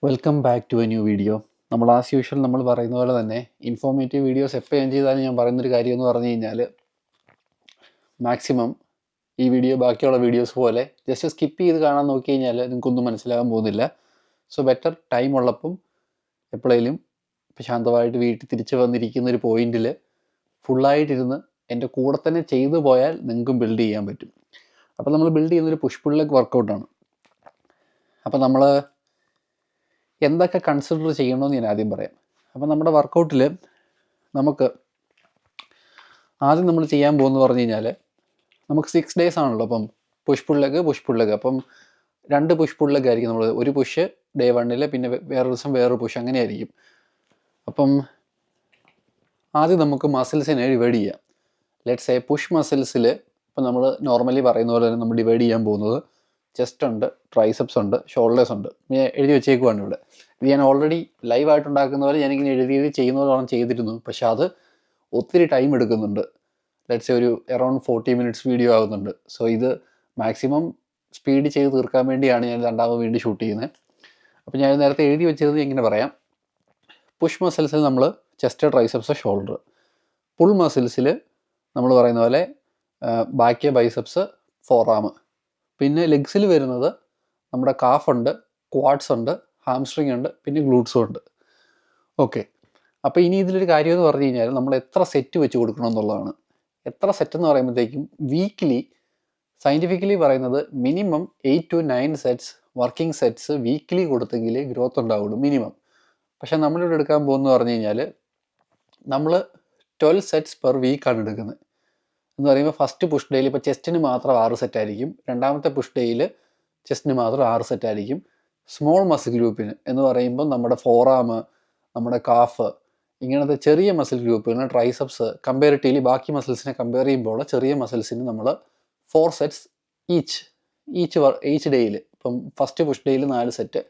Welcome back to a new video. നമ്മൾ as usual നമ്മൾ പറയുന്ന പോലെ തന്നെ ഇൻഫോർമേറ്റീവ് വീഡിയോസ് എപ്പോൾ ഞാൻ ചെയ്താലും ഞാൻ പറയുന്നൊരു കാര്യം എന്ന് പറഞ്ഞു കഴിഞ്ഞാൽ മാക്സിമം ഈ വീഡിയോ ബാക്കിയുള്ള വീഡിയോസ് പോലെ ജസ്റ്റ് സ്കിപ്പ് ചെയ്ത് കാണാൻ നോക്കി കഴിഞ്ഞാൽ നിങ്ങൾക്കൊന്നും മനസ്സിലാകാൻ പോകുന്നില്ല. സോ ബെറ്റർ ടൈം ഉള്ളപ്പം എപ്പോഴേലും ശാന്തമായിട്ട് വീട്ടിൽ തിരിച്ച് വന്നിരിക്കുന്ന ഒരു പോയിന്റിൽ ഫുള്ളായിട്ടിരുന്ന് എൻ്റെ കൂടെ തന്നെ ചെയ്തു പോയാൽ നിങ്ങൾക്കും ബിൽഡ് ചെയ്യാൻ പറ്റും. അപ്പോൾ നമ്മൾ ബിൽഡ് ചെയ്യുന്നൊരു പുഷ് പുൾ ലെഗ് വർക്കൗട്ടാണ്. അപ്പോൾ നമ്മൾ എന്തൊക്കെ കൺസിഡർ ചെയ്യണമെന്ന് ഞാൻ ആദ്യം പറയാം. അപ്പം നമ്മുടെ വർക്കൗട്ടിൽ നമുക്ക് ആദ്യം നമ്മൾ ചെയ്യാൻ പോകുന്നത് പറഞ്ഞു കഴിഞ്ഞാൽ നമുക്ക് 6 days ആണല്ലോ. അപ്പം പുഷ് പുൾ ലെഗ് അപ്പം 2 പുഷ് പുൾ ലെഗ് ആയിരിക്കും. നമ്മൾ ഒരു പുഷ് ഡേ 1 പിന്നെ വേറൊരു ദിവസം വേറൊരു പുഷ് അങ്ങനെയായിരിക്കും. അപ്പം ആദ്യം നമുക്ക് മസിൽസിനെ ഡിവൈഡ് ചെയ്യാം. ലെറ്റ്സ് സേ പുഷ് മസിൽസിൽ ഇപ്പം നമ്മൾ നോർമലി പറയുന്ന പോലെ തന്നെ നമ്മൾ ഡിവൈഡ് ചെയ്യാൻ പോകുന്നത് ചെസ്റ്റ് ഉണ്ട്, ട്രൈസെപ്സ് ഉണ്ട്, ഷോൾഡേഴ്സ് ഉണ്ട്. ഞാൻ എഴുതി വെച്ചേക്കുവാണ് ഇവിടെ. ഇത് ഞാൻ ഓൾറെഡി ലൈവായിട്ട് ഉണ്ടാക്കുന്ന പോലെ ഞാനിങ്ങനെ എഴുതി ചെയ്യുന്ന പോലെയാണ് ചെയ്തിരുന്നു. പക്ഷെ അത് ഒത്തിരി ടൈം എടുക്കുന്നുണ്ട്. ലെറ്റ്സ് ഒരു അറൗണ്ട് 40 minutes വീഡിയോ ആകുന്നുണ്ട്. സോ ഇത് മാക്സിമം സ്പീഡ് ചെയ്ത് തീർക്കാൻ വേണ്ടിയാണ് ഞാൻ രണ്ടാമത് വീണ്ടും ഷൂട്ട് ചെയ്യുന്നത്. അപ്പോൾ ഞാൻ നേരത്തെ എഴുതി വെച്ചത് ഇങ്ങനെ പറയാം. പുഷ് മസിൽസിൽ നമ്മൾ ചെസ്റ്റ്, ട്രൈസെപ്സ്, ഷോൾഡർ. പുൾ മസിൽസിൽ നമ്മൾ പറയുന്ന പോലെ ബാക്കി ബൈസെപ്സ്, ഫോറാം. പിന്നെ ലെഗ്സിൽ വരുന്നത് നമ്മുടെ കാഫ് ഉണ്ട്, ക്വാഡ്സ് ഉണ്ട്, ഹാംസ്ട്രിങ് ഉണ്ട്, പിന്നെ ഗ്ലൂട്ട്സും ഉണ്ട്. ഓക്കെ, അപ്പോൾ ഇനി ഇതിലൊരു കാര്യം എന്ന് പറഞ്ഞു കഴിഞ്ഞാൽ നമ്മൾ എത്ര സെറ്റ് വെച്ച് കൊടുക്കണം എന്നുള്ളതാണ്. എത്ര സെറ്റ് എന്ന് പറയുമ്പോഴത്തേക്കും വീക്ക്ലി സയൻറ്റിഫിക്കലി പറയുന്നത് minimum 8 to 9 sets working sets weekly കൊടുത്തെങ്കിലേ ഗ്രോത്ത് ഉണ്ടാവുള്ളൂ മിനിമം. പക്ഷേ നമ്മളിവിടെ എടുക്കാൻ പോകുന്നത് പറഞ്ഞു കഴിഞ്ഞാൽ നമ്മൾ 12 സെറ്റ്സ് പെർ വീക്കാണ് എടുക്കുന്നത്. എന്ന് പറയുമ്പോൾ ഫസ്റ്റ് പുഷ് ഡേയിൽ ഇപ്പോൾ ചെസ്റ്റിന് മാത്രം 6 സെറ്റ് ആയിരിക്കും, രണ്ടാമത്തെ പുഷ് ഡേയിൽ ചെസ്റ്റിന് മാത്രം 6 സെറ്റ് ആയിരിക്കും. സ്മോൾ മസിൽ ഗ്രൂപ്പിന് എന്ന് പറയുമ്പോൾ നമ്മുടെ ഫോറാം, നമ്മുടെ കാഫ്, ഇങ്ങനത്തെ ചെറിയ മസിൽ ഗ്രൂപ്പുകൾ, ട്രൈസെപ്സ് കമ്പാരിറ്റീവ്ലി ബാക്കി മസിൽസിനെ കമ്പയർ ചെയ്യുമ്പോൾ ചെറിയ മസിൽസിന് നമ്മൾ 4 സെറ്റ്സ് ഈച്ച് ഡേയിൽ. ഇപ്പം ഫസ്റ്റ് പുഷ് ഡേയിൽ 4 സെറ്റ്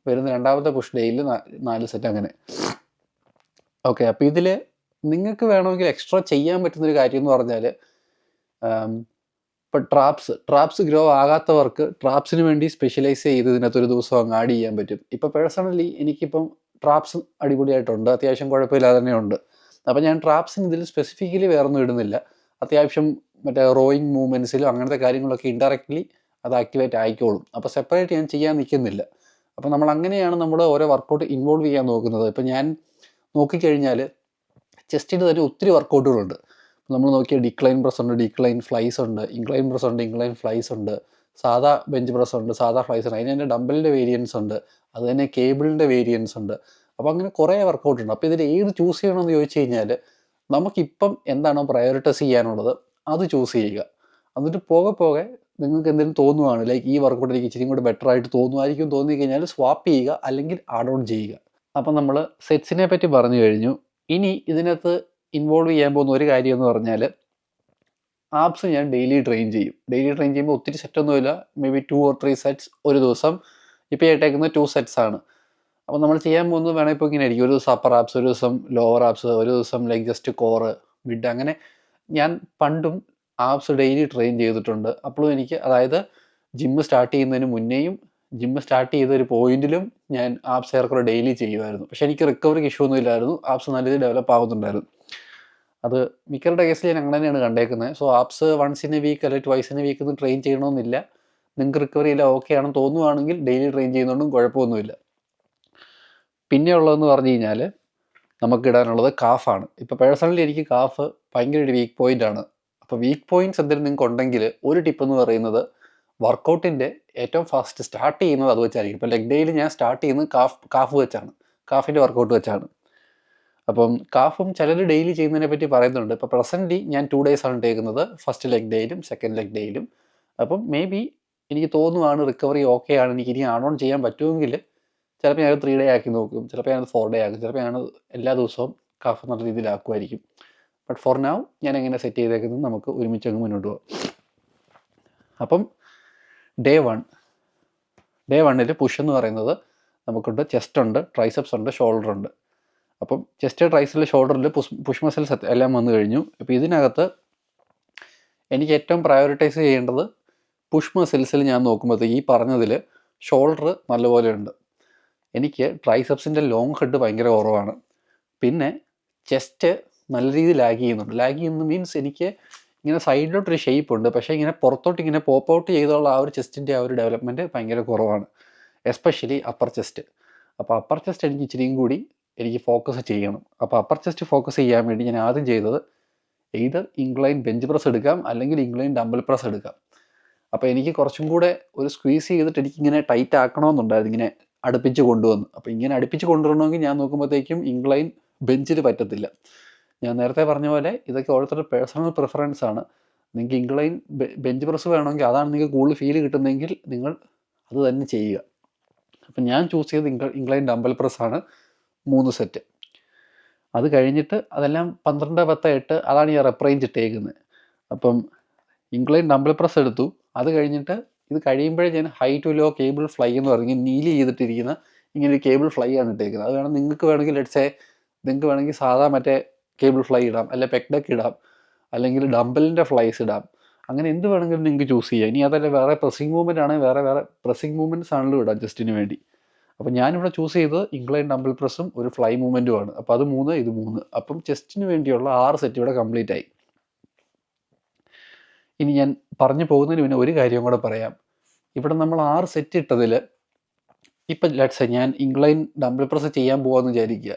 വരുന്ന, രണ്ടാമത്തെ പുഷ് ഡേയിൽ 4 സെറ്റ് അങ്ങനെ. ഓക്കെ, അപ്പോൾ ഇതിൽ നിങ്ങൾക്ക് വേണമെങ്കിൽ എക്സ്ട്രാ ചെയ്യാൻ പറ്റുന്നൊരു കാര്യം എന്ന് പറഞ്ഞാൽ ഇപ്പോൾ ട്രാപ്സ് ഗ്രോ ആകാത്തവർക്ക് ട്രാപ്സിന് വേണ്ടി സ്പെഷ്യലൈസ് ചെയ്ത് ഇതിനകത്തൊരു ദിവസം അങ്ങ് ആഡ് ചെയ്യാൻ പറ്റും. ഇപ്പോൾ പേഴ്സണലി എനിക്കിപ്പം ട്രാപ്സ് അടിപൊളിയായിട്ടുണ്ട്, അത്യാവശ്യം കുഴപ്പമില്ലാതെ തന്നെ ഉണ്ട്. അപ്പോൾ ഞാൻ ട്രാപ്സിന് ഇതിൽ സ്പെസിഫിക്കലി വേറൊന്നും ഇടുന്നില്ല. അത്യാവശ്യം മറ്റേ റോയിങ് മൂവ്മെൻറ്റ്സിലും അങ്ങനത്തെ കാര്യങ്ങളൊക്കെ ഇൻഡയറക്റ്റ്ലി അത് ആക്ടിവേറ്റ് ആയിക്കോളും. അപ്പോൾ സെപ്പറേറ്റ് ഞാൻ ചെയ്യാൻ നിൽക്കുന്നില്ല. അപ്പോൾ നമ്മൾ അങ്ങനെയാണ് നമ്മൾ ഓരോ വർക്കൗട്ട് ഇൻവോൾവ് ചെയ്യാൻ നോക്കുന്നത്. ഇപ്പോൾ ഞാൻ നോക്കിക്കഴിഞ്ഞാൽ ചെസ്റ്റിന് തന്നെ ഒത്തിരി വർക്കൗട്ടുകളുണ്ട്. നമ്മൾ നോക്കിയ ഡിക്ലൈൻ പ്രസ് ഉണ്ട്, ഡിക്ലൈൻ ഫ്ലൈസ് ഉണ്ട്, ഇൻക്ലൈൻ പ്രസ് ഉണ്ട്, ഇൻക്ലൈൻ ഫ്ലൈസ് ഉണ്ട്, സാധാ ബെഞ്ച് പ്രസ് ഉണ്ട്, സാധാ ഫ്ലൈസ് ഉണ്ട്. അതിന് തന്നെ ഡംബലിൻ്റെ വേരിയൻസ് ഉണ്ട്, അത് തന്നെ കേബിളിൻ്റെ വേരിയൻസ് ഉണ്ട്. അപ്പോൾ അങ്ങനെ കുറേ വർക്കൗട്ട് ഉണ്ട്. അപ്പോൾ ഇതിൽ ഏത് ചൂസ് ചെയ്യണമെന്ന് ചോദിച്ചു കഴിഞ്ഞാൽ നമുക്കിപ്പം എന്താണോ പ്രയോറിറ്റൈസ് ചെയ്യാനുള്ളത് അത് ചൂസ് ചെയ്യുക. എന്നിട്ട് പോകെ പോകെ നിങ്ങൾക്ക് എന്തെങ്കിലും തോന്നുവാണ് ലൈക്ക് ഈ വർക്കൗട്ട് എനിക്ക് ഇച്ചിരി കൂടി ബെറ്റർ ആയിട്ട് തോന്നുമായിരിക്കും, തോന്നിക്കഴിഞ്ഞാൽ സ്വാപ്പ് ചെയ്യുക അല്ലെങ്കിൽ ആഡ് ഓൺ ചെയ്യുക. അപ്പം നമ്മൾ സെറ്റ്സിനെ പറ്റി പറഞ്ഞു കഴിഞ്ഞു. ഇനി ഇതിനകത്ത് ഇൻവോൾവ് ചെയ്യാൻ പോകുന്ന ഒരു കാര്യം എന്ന് പറഞ്ഞാൽ ആപ്സ് ഞാൻ ഡെയിലി ട്രെയിൻ ചെയ്യും. ഡെയിലി ട്രെയിൻ ചെയ്യുമ്പോൾ ഒത്തിരി സെറ്റൊന്നുമില്ല, മേ ബി 2 or 3 സെറ്റ്സ് ഒരു ദിവസം. ഇപ്പോൾ ഇട്ടേക്കുന്നത് 2 സെറ്റ്സ് ആണ്. അപ്പോൾ നമ്മൾ ചെയ്യാൻ പോകുന്നത് വേണമെങ്കിൽ ഇപ്പോൾ ഇങ്ങനെ ആയിരിക്കും. ഒരു ദിവസം അപ്പർ ആപ്സ്, ഒരു ദിവസം ലോവർ ആപ്സ്, ഒരു ദിവസം ലൈക്ക് ജസ്റ്റ് കോറ്, മിഡ്. അങ്ങനെ ഞാൻ പണ്ടും ആപ്സ് ഡെയിലി ട്രെയിൻ ചെയ്തിട്ടുണ്ട്. അപ്പോഴും എനിക്ക്, അതായത് ജിമ്മ് സ്റ്റാർട്ട് ചെയ്യുന്നതിന് മുന്നേയും ജിമ്മ് സ്റ്റാർട്ട് ചെയ്ത ഒരു പോയിന്റിലും ഞാൻ ആപ്സ് ഏറെക്കുറെ ഡെയിലി ചെയ്യുമായിരുന്നു. പക്ഷേ എനിക്ക് റിക്കവറിക്ക് ഇഷ്യൂ ഒന്നും ഇല്ലായിരുന്നു, ആപ്സ് നല്ല രീതിയിൽ ഡെവലപ്പ് ആവുന്നുണ്ടായിരുന്നു. അത് മിക്കവരുടെ കേസിൽ ഞാൻ അങ്ങനെ തന്നെയാണ് കണ്ടേക്കുന്നത്. So abs once in a week അല്ലെങ്കിൽ ട്വൈസ് ഇൻ എ വീക്ക് ഒന്നും ട്രെയിൻ ചെയ്യണമെന്നില്ല. നിങ്ങൾക്ക് റിക്കവറി ഇല്ല ഓക്കെ ആണെന്ന് തോന്നുവാണെങ്കിൽ ഡെയിലി ട്രെയിൻ ചെയ്യുന്നതുകൊണ്ടും കുഴപ്പമൊന്നുമില്ല. പിന്നെ ഉള്ളതെന്ന് പറഞ്ഞു കഴിഞ്ഞാൽ നമുക്കിടാനുള്ളത് കാഫാണ്. ഇപ്പോൾ പേഴ്സണലി എനിക്ക് കാഫ് ഭയങ്കര ഒരു വീക്ക് പോയിൻ്റാണ്. അപ്പോൾ വീക്ക് പോയിൻറ്റ്സ് എന്തെങ്കിലും നിങ്ങൾക്ക് ഉണ്ടെങ്കിൽ ഒരു ടിപ്പ് എന്ന് പറയുന്നത് വർക്കൗട്ടിൻ്റെ ഏറ്റവും ഫസ്റ്റ് സ്റ്റാർട്ട് ചെയ്യുന്നത് അത് വെച്ചായിരിക്കും. ഇപ്പോൾ ലെഗ് ഡേയിൽ ഞാൻ സ്റ്റാർട്ട് ചെയ്യുന്നത് കാഫ് വെച്ചാണ്, കാഫിൻ്റെ വർക്കൗട്ട് വെച്ചാണ്. അപ്പം കാഫും ചിലർ ഡെയിലി ചെയ്യുന്നതിനെ പറ്റി പറയുന്നുണ്ട്. ഇപ്പോൾ പ്രസൻ്റ്ലി ഞാൻ 2 days ആണ് ഇട്ടേക്കുന്നത്, ഫസ്റ്റ് ലെഗ് ഡേയിലും സെക്കൻഡ് ലെഗ് ഡേയിലും. അപ്പം മേ ബി എനിക്ക് തോന്നുവാണ് റിക്കവറി ഓക്കെ ആണ്, എനിക്ക് ഇനി ആഡ് ഓൺ ചെയ്യാൻ പറ്റുമെങ്കിൽ ചിലപ്പോൾ ഞാൻ 3 day ആക്കി നോക്കും, ചിലപ്പോൾ ഞാനത് 4 day ആക്കും, ചിലപ്പോൾ ഞാനത് എല്ലാ ദിവസവും കാഫ് നല്ല രീതിയിലാക്കുമായിരിക്കും. ബട്ട് ഫോർ നൗ ഞാൻ എങ്ങനെ സെറ്റ് ചെയ്തേക്കുന്നത് നമുക്ക് ഒരുമിച്ച് അങ്ങ് മുന്നോട്ട് പോകാം. അപ്പം ഡേ 1 പുഷ് എന്ന് പറയുന്നത് നമുക്കുണ്ട് ചെസ്റ്റ് ഉണ്ട്, ട്രൈസെപ്സ് ഉണ്ട്, ഷോൾഡർ ഉണ്ട്. അപ്പം ചെസ്റ്റ്, ട്രൈസിൽ, ഷോൾഡറിൽ പുഷ് മസിൽസ് എല്ലാം വന്നു കഴിഞ്ഞു. അപ്പോൾ ഇതിനകത്ത് എനിക്ക് ഏറ്റവും പ്രയോറിറ്റൈസ് ചെയ്യേണ്ടത് പുഷ് മസിൽസിൽ ഞാൻ നോക്കുമ്പോഴത്തേക്ക് ഈ പറഞ്ഞതിൽ ഷോൾഡർ നല്ലപോലെ ഉണ്ട്. എനിക്ക് ട്രൈസെപ്സിൻ്റെ ലോങ് ഹെഡ് ഭയങ്കര കുറവാണ്. പിന്നെ ചെസ്റ്റ് നല്ല രീതിയിൽ ലാഗ് ചെയ്യുന്നുണ്ട്. ലാഗ് ചെയ്യുന്നത് മീൻസ് എനിക്ക് ഇങ്ങനെ സൈഡിലോട്ടൊരു ഷേപ്പ് ഉണ്ട്, പക്ഷേ ഇങ്ങനെ പുറത്തോട്ട് ഇങ്ങനെ പോപ്പ് ഔട്ട് ചെയ്തുള്ള ആ ഒരു ചെസ്റ്റിൻ്റെ ആ ഒരു ഡെവലപ്മെൻറ്റ് ഭയങ്കര കുറവാണ്, എസ്പെഷ്യലി അപ്പർ ചെസ്റ്റ്. അപ്പോൾ അപ്പർ ചെസ്റ്റ് എനിക്ക് ഇച്ചിരിയും കൂടി എനിക്ക് ഫോക്കസ് ചെയ്യണം. അപ്പോൾ അപ്പർ ചെസ്റ്റ് ഫോക്കസ് ചെയ്യാൻ വേണ്ടി ഞാൻ ആദ്യം ചെയ്തത് എയ്തർ ഇൻക്ലൈൻ ബെഞ്ച് പ്രസ് എടുക്കാം, അല്ലെങ്കിൽ ഇൻക്ലൈൻ ഡംബൽ പ്രസ് എടുക്കാം. അപ്പോൾ എനിക്ക് കുറച്ചും കൂടെ ഒരു സ്ക്വീസ് ചെയ്തിട്ട് എനിക്കിങ്ങനെ ടൈറ്റ് ആക്കണമെന്നുണ്ടായിരുന്നു, ഇങ്ങനെ അടുപ്പിച്ച് കൊണ്ടുവന്ന്. അപ്പോൾ ഇങ്ങനെ അടുപ്പിച്ച് കൊണ്ടുവരണമെങ്കിൽ ഞാൻ നോക്കുമ്പോഴത്തേക്കും ഇൻക്ലൈൻ ബെഞ്ചിൽ പറ്റത്തില്ല. ഞാൻ നേരത്തെ പറഞ്ഞ പോലെ ഇതൊക്കെ ഓരോരുത്തരുടെ പേഴ്സണൽ പ്രിഫറൻസ് ആണ്. നിങ്ങൾക്ക് ഇൻക്ലൈൻ ബെഞ്ച് പ്രസ് വേണമെങ്കിൽ, അതാണ് നിങ്ങൾക്ക് കൂടുതൽ ഫീൽ കിട്ടുന്നതെങ്കിൽ നിങ്ങൾ അത് തന്നെ ചെയ്യുക. അപ്പം ഞാൻ ചൂസ് ചെയ്തത് ഇൻക്ലൈൻ ഡംബൽ പ്രസ്സാണ്, 3 സെറ്റ്. അത് കഴിഞ്ഞിട്ട് അതെല്ലാം 12, 10, 8 അതാണ് ഞാൻ റെപ്പ് റേഞ്ച് ഇട്ടേക്കുന്നത്. അപ്പം ഇൻക്ലൈൻ ഡംബൽ പ്രസ് എടുത്തു. അത് കഴിഞ്ഞിട്ട് ഇത് കഴിയുമ്പോഴേ ഞാൻ high to low cable fly എന്ന് പറഞ്ഞ് നീല് ചെയ്തിട്ടിരിക്കുന്ന ഇങ്ങനെ ഒരു കേബിൾ ഫ്ലൈ ആണ് ഇട്ടേക്കുന്നത്. അത് വേണം നിങ്ങൾക്ക് വേണമെങ്കിൽ നിങ്ങൾക്ക് വേണമെങ്കിൽ സാധാ മറ്റേ കേബിൾ ഫ്ലൈ ഇടാം, അല്ലെ പെക്ഡക്ക് ഇടാം, അല്ലെങ്കിൽ ഡംബലിൻ്റെ ഫ്ലൈസ് ഇടാം. അങ്ങനെ എന്ത് വേണമെങ്കിലും നിങ്ങൾക്ക് ചൂസ് ചെയ്യാം. ഇനി അതല്ല വേറെ പ്രസ്സിങ് മൂവ്മെൻ്റ് ആണെങ്കിൽ വേറെ പ്രസ്സിങ് മൂവ്മെൻറ്റ്സ് ആണെങ്കിലും ഇടാം ജസ്റ്റിന് വേണ്ടി. അപ്പോൾ ഞാനിവിടെ ചൂസ് ചെയ്തത് ഇൻക്ലൈൻ ഡംബൽ പ്രസ്സും ഒരു ഫ്ലൈ മൂവ്മെൻറ്റുമാണ്. അപ്പോൾ അത് 3, ഇത് 3. അപ്പം ചെസ്റ്റിന് വേണ്ടിയുള്ള 6 സെറ്റ് ഇവിടെ കംപ്ലീറ്റ് ആയി. ഇനി ഞാൻ പറഞ്ഞു പോകുന്നതിന് മുന്നേ ഒരു കാര്യം കൂടെ പറയാം. ഇവിടെ നമ്മൾ 6 സെറ്റ് ഇട്ടതിൽ ഇപ്പം ലെറ്റ്സ് ഞാൻ ഇൻക്ലൈൻ ഡംബൽ പ്രസ് ചെയ്യാൻ പോകാമെന്ന് വിചാരിക്കുക.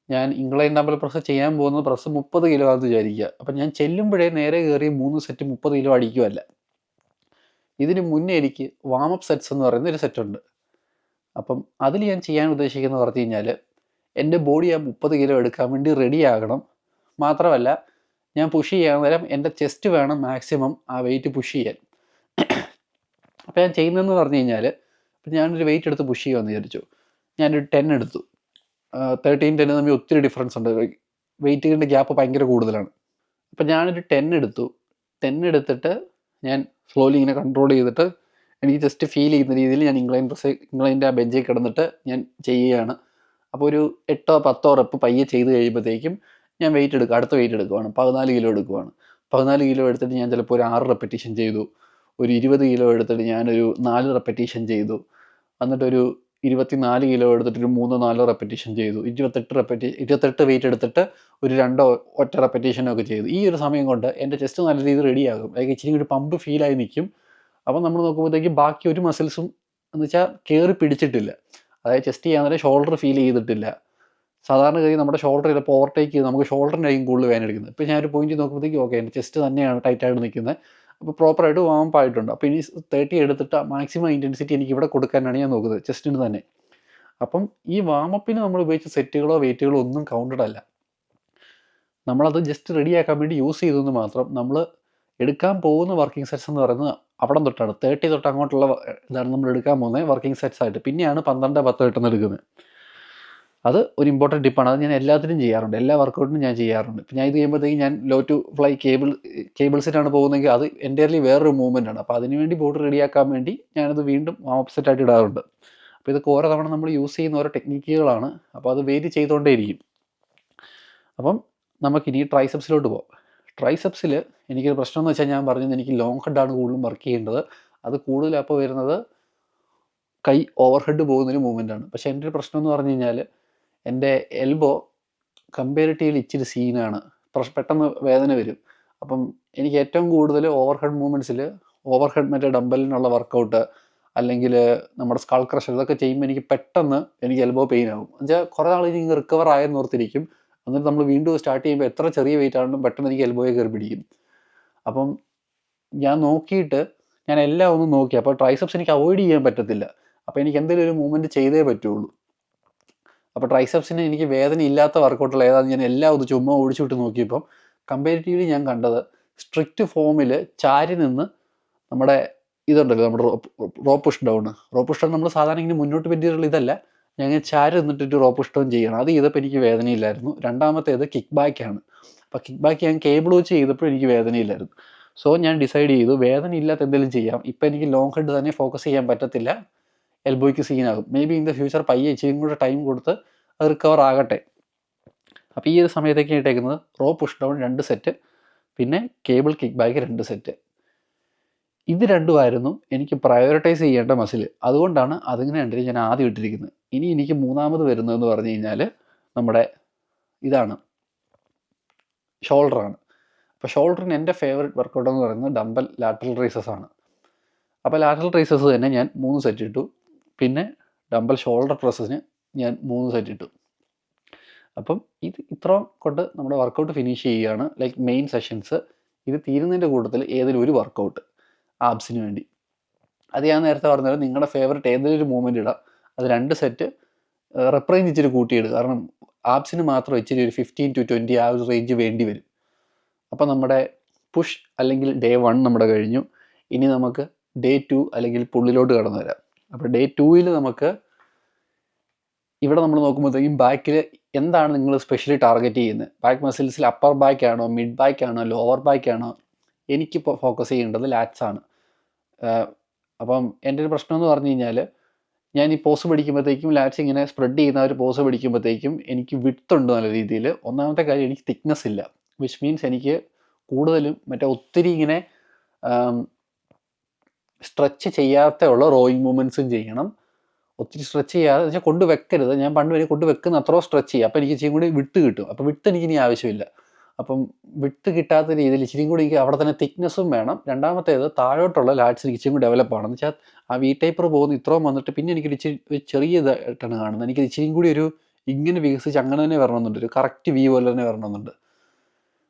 ഞാൻ ഇൻക്ലൈൻ ഡംബൽ പ്രസ് ചെയ്യാൻ പോകുന്നത് പ്രസ് 30 കിലോ ആണെന്ന് വിചാരിക്കുക. അപ്പം ഞാൻ ചെല്ലുമ്പോഴേ നേരെ കയറി 3 സെറ്റ് 30 കിലോ അടിക്കുമല്ല. ഇതിന് മുന്നേ എനിക്ക് വാമപ്പ് സെറ്റ്സ് എന്ന് പറയുന്ന ഒരു സെറ്റുണ്ട്. അപ്പം അതിൽ ഞാൻ ചെയ്യാൻ ഉദ്ദേശിക്കുന്നത് പറഞ്ഞു കഴിഞ്ഞാൽ, എൻ്റെ ബോഡി ആ 30 കിലോ എടുക്കാൻ വേണ്ടി റെഡി ആകണം. മാത്രമല്ല ഞാൻ പുഷ് ചെയ്യാൻ നേരം എൻ്റെ ചെസ്റ്റ് വേണം മാക്സിമം ആ വെയിറ്റ് പുഷ് ചെയ്യാൻ. അപ്പോൾ ഞാൻ ചെയ്യുന്നതെന്ന് പറഞ്ഞു കഴിഞ്ഞാൽ, ഇപ്പം ഞാനൊരു വെയിറ്റ് എടുത്ത് പുഷ് ചെയ്യുമെന്ന് വിചാരിച്ചു. ഞാനൊരു 10 എടുത്തു. 13, 10 തമ്മിൽ ഒത്തിരി ഡിഫറൻസ് ഉണ്ട്. വെയിറ്റിൻ്റെ ഗ്യാപ്പ് ഭയങ്കര കൂടുതലാണ്. അപ്പം ഞാനൊരു 10 എടുത്തു. 10 എടുത്തിട്ട് ഞാൻ സ്ലോലി ഇങ്ങനെ കൺട്രോൾ ചെയ്തിട്ട് എനിക്ക് ജസ്റ്റ് ഫീൽ ചെയ്യുന്ന രീതിയിൽ ഞാൻ ഇൻക്ലൈൻ്റെ ആ ബെഞ്ചിൽ കിടന്നിട്ട് ഞാൻ ചെയ്യുകയാണ്. അപ്പോൾ ഒരു 8, 10 റെപ്പ് പയ്യെ ചെയ്ത് കഴിയുമ്പോഴത്തേക്കും ഞാൻ അടുത്ത വെയിറ്റ് എടുക്കുവാണ്. 14 കിലോ എടുക്കുവാണ്. 14 കിലോ എടുത്തിട്ട് ഞാൻ ചിലപ്പോൾ ഒരു 6 റെപ്പറ്റീഷൻ ചെയ്തു. ഒരു 20 കിലോ എടുത്തിട്ട് ഞാനൊരു 4 റെപ്പറ്റീഷൻ ചെയ്തു. എന്നിട്ടൊരു 24 കിലോ എടുത്തിട്ട് ഒരു 3, 4 റെപ്പറ്റീഷൻ ചെയ്തു. 28 വെയിറ്റ് എടുത്തിട്ട് ഒരു 2 ഒറ്റ റെപ്പറ്റീഷനൊക്കെ ചെയ്തു. ഈ ഒരു സമയം കൊണ്ട് എൻ്റെ ചെസ്റ്റ് നല്ല രീതിയിൽ റെഡിയാകും. അതായത് ഇച്ചിരി ഒരു പമ്പ് ഫീലായി നിൽക്കും. അപ്പം നമ്മൾ നോക്കുമ്പോഴത്തേക്കും ബാക്കി ഒരു മസിൽസും എന്ന് വെച്ചാൽ കയറി പിടിച്ചിട്ടില്ല. അതായത് ചെസ്റ്റ് ചെയ്യാൻ നേരം ഷോൾഡർ ഫീൽ ചെയ്തിട്ടില്ല. സാധാരണ ഗതി നമ്മുടെ ഷോൾഡർ ചിലപ്പോൾ ഓവർടേക്ക് ചെയ്ത് നമുക്ക് ഷോൾഡറിനായിരിക്കും കൂടുതൽ വേദന എടുക്കുന്നത്. ഇപ്പോൾ ഞാനൊരു പോയിന്റ് നോക്കുമ്പോഴത്തേക്കും ഓക്കെ, എൻ്റെ ചെസ്റ്റ് തന്നെയാണ് ടൈറ്റായിട്ട് നിൽക്കുന്നത്. അപ്പോൾ പ്രോപ്പറായിട്ട് വാമപ്പ് ആയിട്ടുണ്ട്. അപ്പോൾ ഇനി 30 എടുത്തിട്ട് മാക്സിമം ഇൻറ്റൻസിറ്റി എനിക്ക് ഇവിടെ കൊടുക്കാനാണ് ഞാൻ നോക്കുന്നത്, ചെസ്റ്റിന് തന്നെ. അപ്പം ഈ വാമപ്പിന് നമ്മൾ ഉപയോഗിച്ച സെറ്റുകളോ വെയിറ്റുകളോ ഒന്നും കൗണ്ടഡ് അല്ല. നമ്മളത് ജസ്റ്റ് റെഡിയാക്കാൻ വേണ്ടി യൂസ് ചെയ്തെന്ന് മാത്രം. നമ്മൾ എടുക്കാൻ പോകുന്ന വർക്കിംഗ് സെറ്റ്സ് എന്ന് പറയുന്നത് അവിടെ തൊട്ടാണ്. 30 തൊട്ട് അങ്ങോട്ടുള്ള ഇതാണ് നമ്മൾ എടുക്കാൻ പോകുന്നത് വർക്കിംഗ് സെറ്റ്സ് ആയിട്ട്. പിന്നെയാണ് 12, 10 8 എടുക്കുന്നത്. അത് ഒരു ഇമ്പോർട്ടൻറ്റ് ടിപ്പാണ്. അത് ഞാൻ എല്ലാത്തിനും ചെയ്യാറുണ്ട്, എല്ലാ വർക്കൗട്ടിനും ഞാൻ ചെയ്യാറുണ്ട്. ഇപ്പം ഞാൻ ഇത് ചെയ്യുമ്പോഴത്തേക്കും ഞാൻ ലോ ടു ഫ്ലൈ കേബിൾസിനാണ് പോകുന്നതെങ്കിൽ അത് എൻ്റയർലി വേറൊരു മൂവ്മെൻ്റ് ആണ്. അപ്പോൾ അതിനുവേണ്ടി ബോഡി റെഡിയാക്കാൻ വേണ്ടി ഞാനത് വീണ്ടും വാമപ്പ് സെറ്റായിട്ട് ഇടാറുണ്ട്. അപ്പോൾ ഇതൊക്കെ ഓരോ തവണ നമ്മൾ യൂസ് ചെയ്യുന്ന ഓരോ ടെക്നിക്കുകളാണ്. അപ്പോൾ അത് വെയിറ്റ് ചെയ്തുകൊണ്ടേയിരിക്കും. അപ്പം നമുക്കിനി ട്രൈസെപ്സിലോട്ട് പോകാം. ട്രൈസെപ്സിൽ എനിക്കൊരു പ്രശ്നം എന്ന് വെച്ചാൽ, ഞാൻ പറഞ്ഞത് എനിക്ക് ലോങ് ഹെഡാണ് കൂടുതലും വർക്ക് ചെയ്യേണ്ടത്. അത് കൂടുതൽ അപ്പോൾ വരുന്നത് കൈ ഓവർ ഹെഡ് പോകുന്നൊരു മൂവ്മെൻ്റ് ആണ്. പക്ഷേ എൻ്റെ ഒരു പ്രശ്നം എന്ന് പറഞ്ഞു കഴിഞ്ഞാൽ, എൻ്റെ എൽബോ കമ്പാരിറ്റീവ്ലി ഇച്ചിരി സീനാണ്. പെട്ടെന്ന് വേദന വരും. അപ്പം എനിക്ക് ഏറ്റവും കൂടുതൽ ഓവർ ഹെഡ് മൂവ്മെൻറ്റ്സിൽ മറ്റേ ഡംബലിനുള്ള വർക്കൗട്ട്, അല്ലെങ്കിൽ നമ്മുടെ സ്കൾ ക്രഷർ, ഇതൊക്കെ ചെയ്യുമ്പോൾ എനിക്ക് പെട്ടെന്ന് എൽബോ പെയിൻ ആകും. എന്നുവെച്ചാൽ കുറേ നാൾ ഇങ്ങനെ റിക്കവർ ആയെന്ന് ഓർത്തിരിക്കും. എന്നിട്ട് നമ്മൾ വീണ്ടും സ്റ്റാർട്ട് ചെയ്യുമ്പോൾ എത്ര ചെറിയ വെയിറ്റ് ആണെങ്കിലും പെട്ടെന്ന് എനിക്ക് എൽബോയെ കയറി പിടിക്കും. അപ്പം ഞാൻ നോക്കിയിട്ട് ഞാൻ എല്ലാം ഒന്ന് നോക്കി. അപ്പോൾ ട്രൈസെപ്സ് എനിക്ക് അവോയ്ഡ് ചെയ്യാൻ പറ്റത്തില്ല. അപ്പോൾ എനിക്ക് എന്തെങ്കിലും ഒരു മൂവ്മെൻറ്റ് ചെയ്തേ പറ്റുള്ളൂ. അപ്പോൾ ട്രൈസെപ്സിന് എനിക്ക് വേദന ഇല്ലാത്ത വർക്കൗട്ടുകൾ ഏതാണെന്ന് ഞാൻ എല്ലാം ഒന്ന് ചുമ്മാ ഓടിച്ചു വിട്ട് നോക്കിയപ്പം കമ്പാരിറ്റീവ്ലി ഞാൻ കണ്ടത് സ്ട്രിക്റ്റ് ഫോമിൽ ചാരി നിന്ന് നമ്മുടെ ഇതുണ്ടല്ലോ, നമ്മുടെ റോപ്പ് പുഷ് ഡൗൺ നമ്മൾ സാധാരണ ഇങ്ങനെ മുന്നോട്ട് പറ്റിയിട്ടുള്ള ഇതല്ല, ഞാൻ ചാരി നിന്നിട്ട് റോപ്പ് പുഷ് ഡൗൺ ചെയ്യണം. അത് ചെയ്തപ്പോൾ എനിക്ക് വേദനയില്ലായിരുന്നു. രണ്ടാമത്തേത് കിക്ക് ബാക്കാണ്. അപ്പോൾ കിക്ക് ബാക്ക് ഞാൻ കേബിൾ വെച്ച് ചെയ്തപ്പോൾ എനിക്ക് വേദനയില്ലായിരുന്നു. സോ ഞാൻ ഡിസൈഡ് ചെയ്തു വേദന ഇല്ലാത്ത എന്തെങ്കിലും ചെയ്യാം. ഇപ്പം എനിക്ക് ലോങ് ഹെഡ് തന്നെ ഫോക്കസ് ചെയ്യാൻ പറ്റത്തില്ല, എൽബോയ്ക്ക് സീനാകും. Maybe in the future പയ്യെ ഇച്ചിരി കൂടെ ടൈം കൊടുത്ത് അത് റിക്കവർ ആകട്ടെ. അപ്പോൾ ഈ ഒരു സമയത്തേക്ക് ഇട്ടേക്കുന്നത് റോ പുഷ് ഡൗൺ 2 സെറ്റ്, പിന്നെ കേബിൾ കിക്ക് ബാക്ക് 2 സെറ്റ്. ഇത് രണ്ടുമായിരുന്നു എനിക്ക് പ്രയോറിറ്റൈസ് ചെയ്യേണ്ട മസിൽ. അതുകൊണ്ടാണ് അതിങ്ങനെ രണ്ടിലും ഞാൻ ആദ്യം ഇട്ടിരിക്കുന്നത്. ഇനി എനിക്ക് മൂന്നാമത് വരുന്നതെന്ന് പറഞ്ഞു കഴിഞ്ഞാൽ നമ്മുടെ ഇതാണ്, ഷോൾഡറാണ്. അപ്പോൾ ഷോൾഡറിന് എൻ്റെ ഫേവറേറ്റ് വർക്കൗട്ട് എന്ന് പറയുന്നത് ഡംബൽ ലാറ്ററൽ റൈസസ് ആണ്. അപ്പോൾ ലാറ്ററൽ റൈസസ് തന്നെ ഞാൻ 3 സെറ്റ് ഇട്ടു. പിന്നെ ഡംബൽ ഷോൾഡർ പ്രസ്സിന് ഞാൻ 3 സെറ്റ് ഇട്ടു. അപ്പം ഇത്രയും കൊണ്ട് നമ്മുടെ വർക്കൗട്ട് ഫിനിഷ് ചെയ്യുകയാണ്. Like main sessions. ഇത് തീരുന്നതിൻ്റെ കൂട്ടത്തിൽ ഏതെങ്കിലും ഒരു വർക്കൗട്ട് ആബ്സിന് വേണ്ടി. അത് ഞാൻ നേരത്തെ പറഞ്ഞത് നിങ്ങളുടെ ഫേവറേറ്റ് ഏതെങ്കിലും ഒരു മൂവ്മെൻറ്റ് ഇടാം. അത് 2 സെറ്റ് റെപ്പ് റേഞ്ച് ഇച്ചിരി കൂട്ടിയിടുക. കാരണം ആബ്സിന് മാത്രം ഇച്ചിരി ഒരു 15 to 20 ആ ഒരു റേഞ്ച് വേണ്ടി വരും. അപ്പോൾ നമ്മുടെ പുഷ് അല്ലെങ്കിൽ ഡേ 1 നമ്മുടെ കഴിഞ്ഞു. ഇനി നമുക്ക് ഡേ 2 അല്ലെങ്കിൽ പുള്ളിലോട്ട് കടന്നു വരാം. അപ്പോൾ ഡേ 2-ൽ നമുക്ക് ഇവിടെ നമ്മൾ നോക്കുമ്പോഴത്തേക്കും ബാക്കിൽ എന്താണ് നിങ്ങൾ സ്പെഷ്യലി ടാർഗറ്റ് ചെയ്യുന്നത്? ബാക്ക് മസിൽസിൽ അപ്പർ ബാക്ക് ആണോ, മിഡ് ബാക്ക് ആണോ, ലോവർ ബാക്ക് ആണോ? എനിക്കിപ്പോൾ ഫോക്കസ് ചെയ്യേണ്ടത് ലാറ്റ്സ് ആണ്. അപ്പം എൻ്റെ ഒരു പ്രശ്നം എന്ന് പറഞ്ഞു കഴിഞ്ഞാൽ ഞാൻ ഈ പോസ് പിടിക്കുമ്പോഴത്തേക്കും ലാറ്റ്സ് ഇങ്ങനെ സ്പ്രെഡ് ചെയ്യുന്ന ഒരു പോസ് പിടിക്കുമ്പോഴത്തേക്കും എനിക്ക് വിഡ്ത്ത് ഉണ്ട് നല്ല രീതിയിൽ. ഒന്നാമത്തെ കാര്യം എനിക്ക് തിക്നെസ് ഇല്ല, വിച്ച് മീൻസ് എനിക്ക് കൂടുതലും ഒത്തിരി ഇങ്ങനെ സ്ട്രെച്ച് ചെയ്യാത്തുള്ള റോയിങ് മൂവ്മെൻറ്റ്സും ചെയ്യണം. ഒത്തിരി സ്ട്രെച്ച് ചെയ്യാതെ വെച്ചാൽ കൊണ്ട് വെക്കരുത്. ഞാൻ പണ്ട് വരെ കൊണ്ട് വെക്കുന്ന അത്രയും സ്ട്രെച്ച് ചെയ്യുക. അപ്പോൾ എനിക്ക് ഇച്ചിരി കൂടി വിട്ട് കിട്ടും. അപ്പോൾ വിട്ട് എനിക്ക് ഇനി ആവശ്യമില്ല. അപ്പം വിട്ട് കിട്ടാത്ത രീതിയിൽ ഇച്ചിരി കൂടി എനിക്ക് അവിടെ തന്നെ തിക്നെസ്സും വേണം. രണ്ടാമത്തേത് താഴോട്ടുള്ള ലാറ്റ്സ് എനിക്ക് ഇച്ചിരി കൂടി ഡെവലപ്പ് ആണ്. എന്ന് വെച്ചാൽ ആ വി ടൈപ്പർ പോകുന്ന ഇത്രയും വന്നിട്ട് പിന്നെ എനിക്കൊരു ഇച്ചിരി ചെറിയ ഇതായിട്ടാണ് കാണുന്നത്. എനിക്ക് ഇച്ചിരി കൂടി ഒരു ഇങ്ങനെ വികസിച്ച് അങ്ങനെ തന്നെ വരണമെന്നുണ്ട്, ഒരു കറക്റ്റ് വി പോലെ തന്നെ വരണമെന്നുണ്ട്.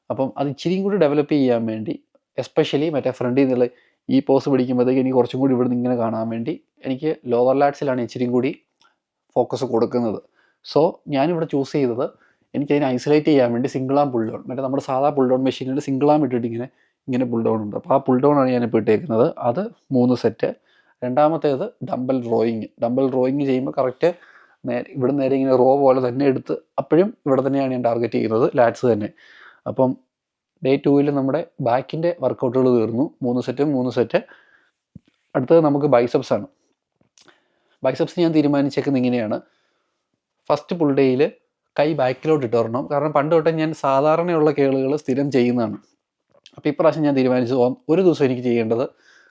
അപ്പം അത് ഇച്ചിരിയും കൂടി ഡെവലപ്പ് ചെയ്യാൻ വേണ്ടി എസ്പെഷ്യലി ഫ്രണ്ടിൽ നിന്നുള്ള ഈ പോസ് പിടിക്കുമ്പോഴത്തേക്ക് എനിക്ക് കുറച്ചും കൂടി ഇവിടുന്ന് ഇങ്ങനെ കാണാൻ വേണ്ടി എനിക്ക് ലോവർ ലാറ്റ്സിലാണ് ഇച്ചിരിയും കൂടി ഫോക്കസ് കൊടുക്കുന്നത്. സോ ഞാനിവിടെ ചൂസ് ചെയ്തത് എനിക്കതിനെ ഐസൊലേറ്റ് ചെയ്യാൻ വേണ്ടി സിംഗിൾ ആം പുൾ ഡൗൺ, നമ്മുടെ സാധാ പുൾ ഡൗൺ മെഷീനിൽ സിംഗിൾ ആം ഇട്ടിട്ട് ഇങ്ങനെ പുൾ ഡൗൺ ഉണ്ട്. അപ്പോൾ ആ പുൾ ഡൗൺ ആണ് ഞാനിപ്പോൾ ഇട്ടേക്കുന്നത്. അത് 3 സെറ്റ്. രണ്ടാമത്തേത് ഡംബൽ റോയിങ് ചെയ്യുമ്പോൾ കറക്റ്റ് ഇവിടെ നേരെ ഇങ്ങനെ റോ പോലെ തന്നെ എടുത്ത് അപ്പോഴും ഇവിടെ തന്നെയാണ് ഞാൻ ടാർഗറ്റ് ചെയ്യുന്നത്, ലാറ്റ്സ് തന്നെ. അപ്പം ഡേ 2-ൽ നമ്മുടെ ബാക്കിൻ്റെ വർക്കൗട്ടുകൾ തീർന്നു. 3 സെറ്റ്. അടുത്തത് നമുക്ക് ബൈസെപ്സ് ആണ്. ബൈസെപ്സ് ഞാൻ തീരുമാനിച്ചേക്കുന്നത് ഇങ്ങനെയാണ്. ഫസ്റ്റ് പുൾ ഡേയിൽ കൈ ബാക്കിലോട്ട് ഇട്ട് വരണം. കാരണം പണ്ട് തൊട്ടേ ഞാൻ സാധാരണയുള്ള കേളുകൾ സ്ഥിരം ചെയ്യുന്നതാണ്. അപ്പോൾ ഇപ്രാവശ്യം ഞാൻ തീരുമാനിച്ചു ഒരു ദിവസം എനിക്ക് ചെയ്യേണ്ടത്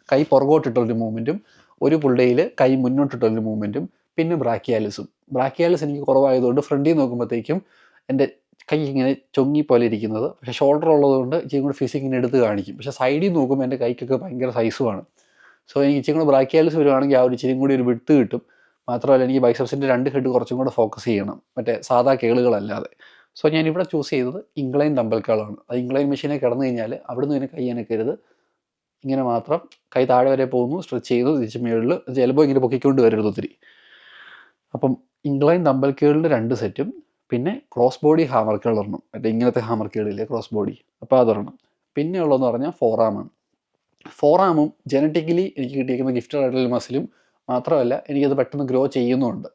കൈ പുറകോട്ടിട്ടൊരു മൂവ്മെൻറ്റും, ഒരു പുൾ ഡേയിൽ കൈ മുന്നോട്ടിട്ടൊരു മൂവ്മെൻറ്റും, പിന്നെ ബ്രാക്കിയാലിസും. ബ്രാക്കിയാലിസ് എനിക്ക് കുറവായതുകൊണ്ട് ഫ്രണ്ടിൽ നോക്കുമ്പോഴത്തേക്കും എൻ്റെ കൈ ഇങ്ങനെ ചൊങ്ങി പോലെ ഇരിക്കുന്നത്. പക്ഷേ ഷോൾഡർ ഉള്ളതുകൊണ്ട് ഇച്ചിരി കൂടി ഫിസിക് ഇങ്ങനെ എടുത്ത് കാണിക്കും. പക്ഷേ സൈഡിൽ നോക്കുമ്പോൾ എൻ്റെ കൈക്കൊക്കെ ഭയങ്കര സൈസുമാണ്. സോ എനിക്ക് ഇച്ചിരി കൂടെ ബ്രാക്കിയാലിസ് വരുവാണെങ്കിൽ ആ ഒരു ഇച്ചിരി കൂടി ഒരു വിട്ട് കിട്ടും. മാത്രമല്ല എനിക്ക് ബൈസെപ്സിൻ്റെ 2 ഹെഡ് കുറച്ചും കൂടെ ഫോക്കസ് ചെയ്യണം, സാധാ കേളുകളല്ലാതെ. സോ ഞാനിവിടെ ചൂസ് ചെയ്തത് ഇൻക്ലൈൻ ഡംബൽ കേളാണ്. അത് ഇൻക്ലൈൻ മെഷീനെ കിടന്നു കഴിഞ്ഞാൽ അവിടുന്ന് തന്നെ കൈ അനക്കരുത്, ഇങ്ങനെ മാത്രം കൈ താഴെ വരെ പോകുന്നു, സ്ട്രെച്ച് ചെയ്യുന്നു, തിരിച്ച് മുകളിൽ ചിലപ്പോൾ ഇങ്ങനെ പൊക്കിക്കൊണ്ട് വരരുത് ഒത്തിരി. അപ്പം ഇൻക്ലൈൻ ഡംബൽ കേളിൻ്റെ 2 സെറ്റും പിന്നെ ക്രോസ് ബോഡി ഹാമർ കേൾ ഒരെണ്ണം, ഇങ്ങനത്തെ ഹാമർ കേളില്ലേ ക്രോസ് ബോഡി, അപ്പോൾ അതൊരെണ്ണം. പിന്നെ ഉള്ളതെന്ന് പറഞ്ഞാൽ ഫോറാമാണ്. ഫോറാമും ജനറ്റിക്കലി എനിക്ക് കിട്ടിയിരിക്കുന്ന ഗിഫ്റ്റഡ് ആയിട്ടുള്ള മസിലും മാത്രമല്ല എനിക്കത് പെട്ടെന്ന് ഗ്രോ ചെയ്യുന്നുമുണ്ട്.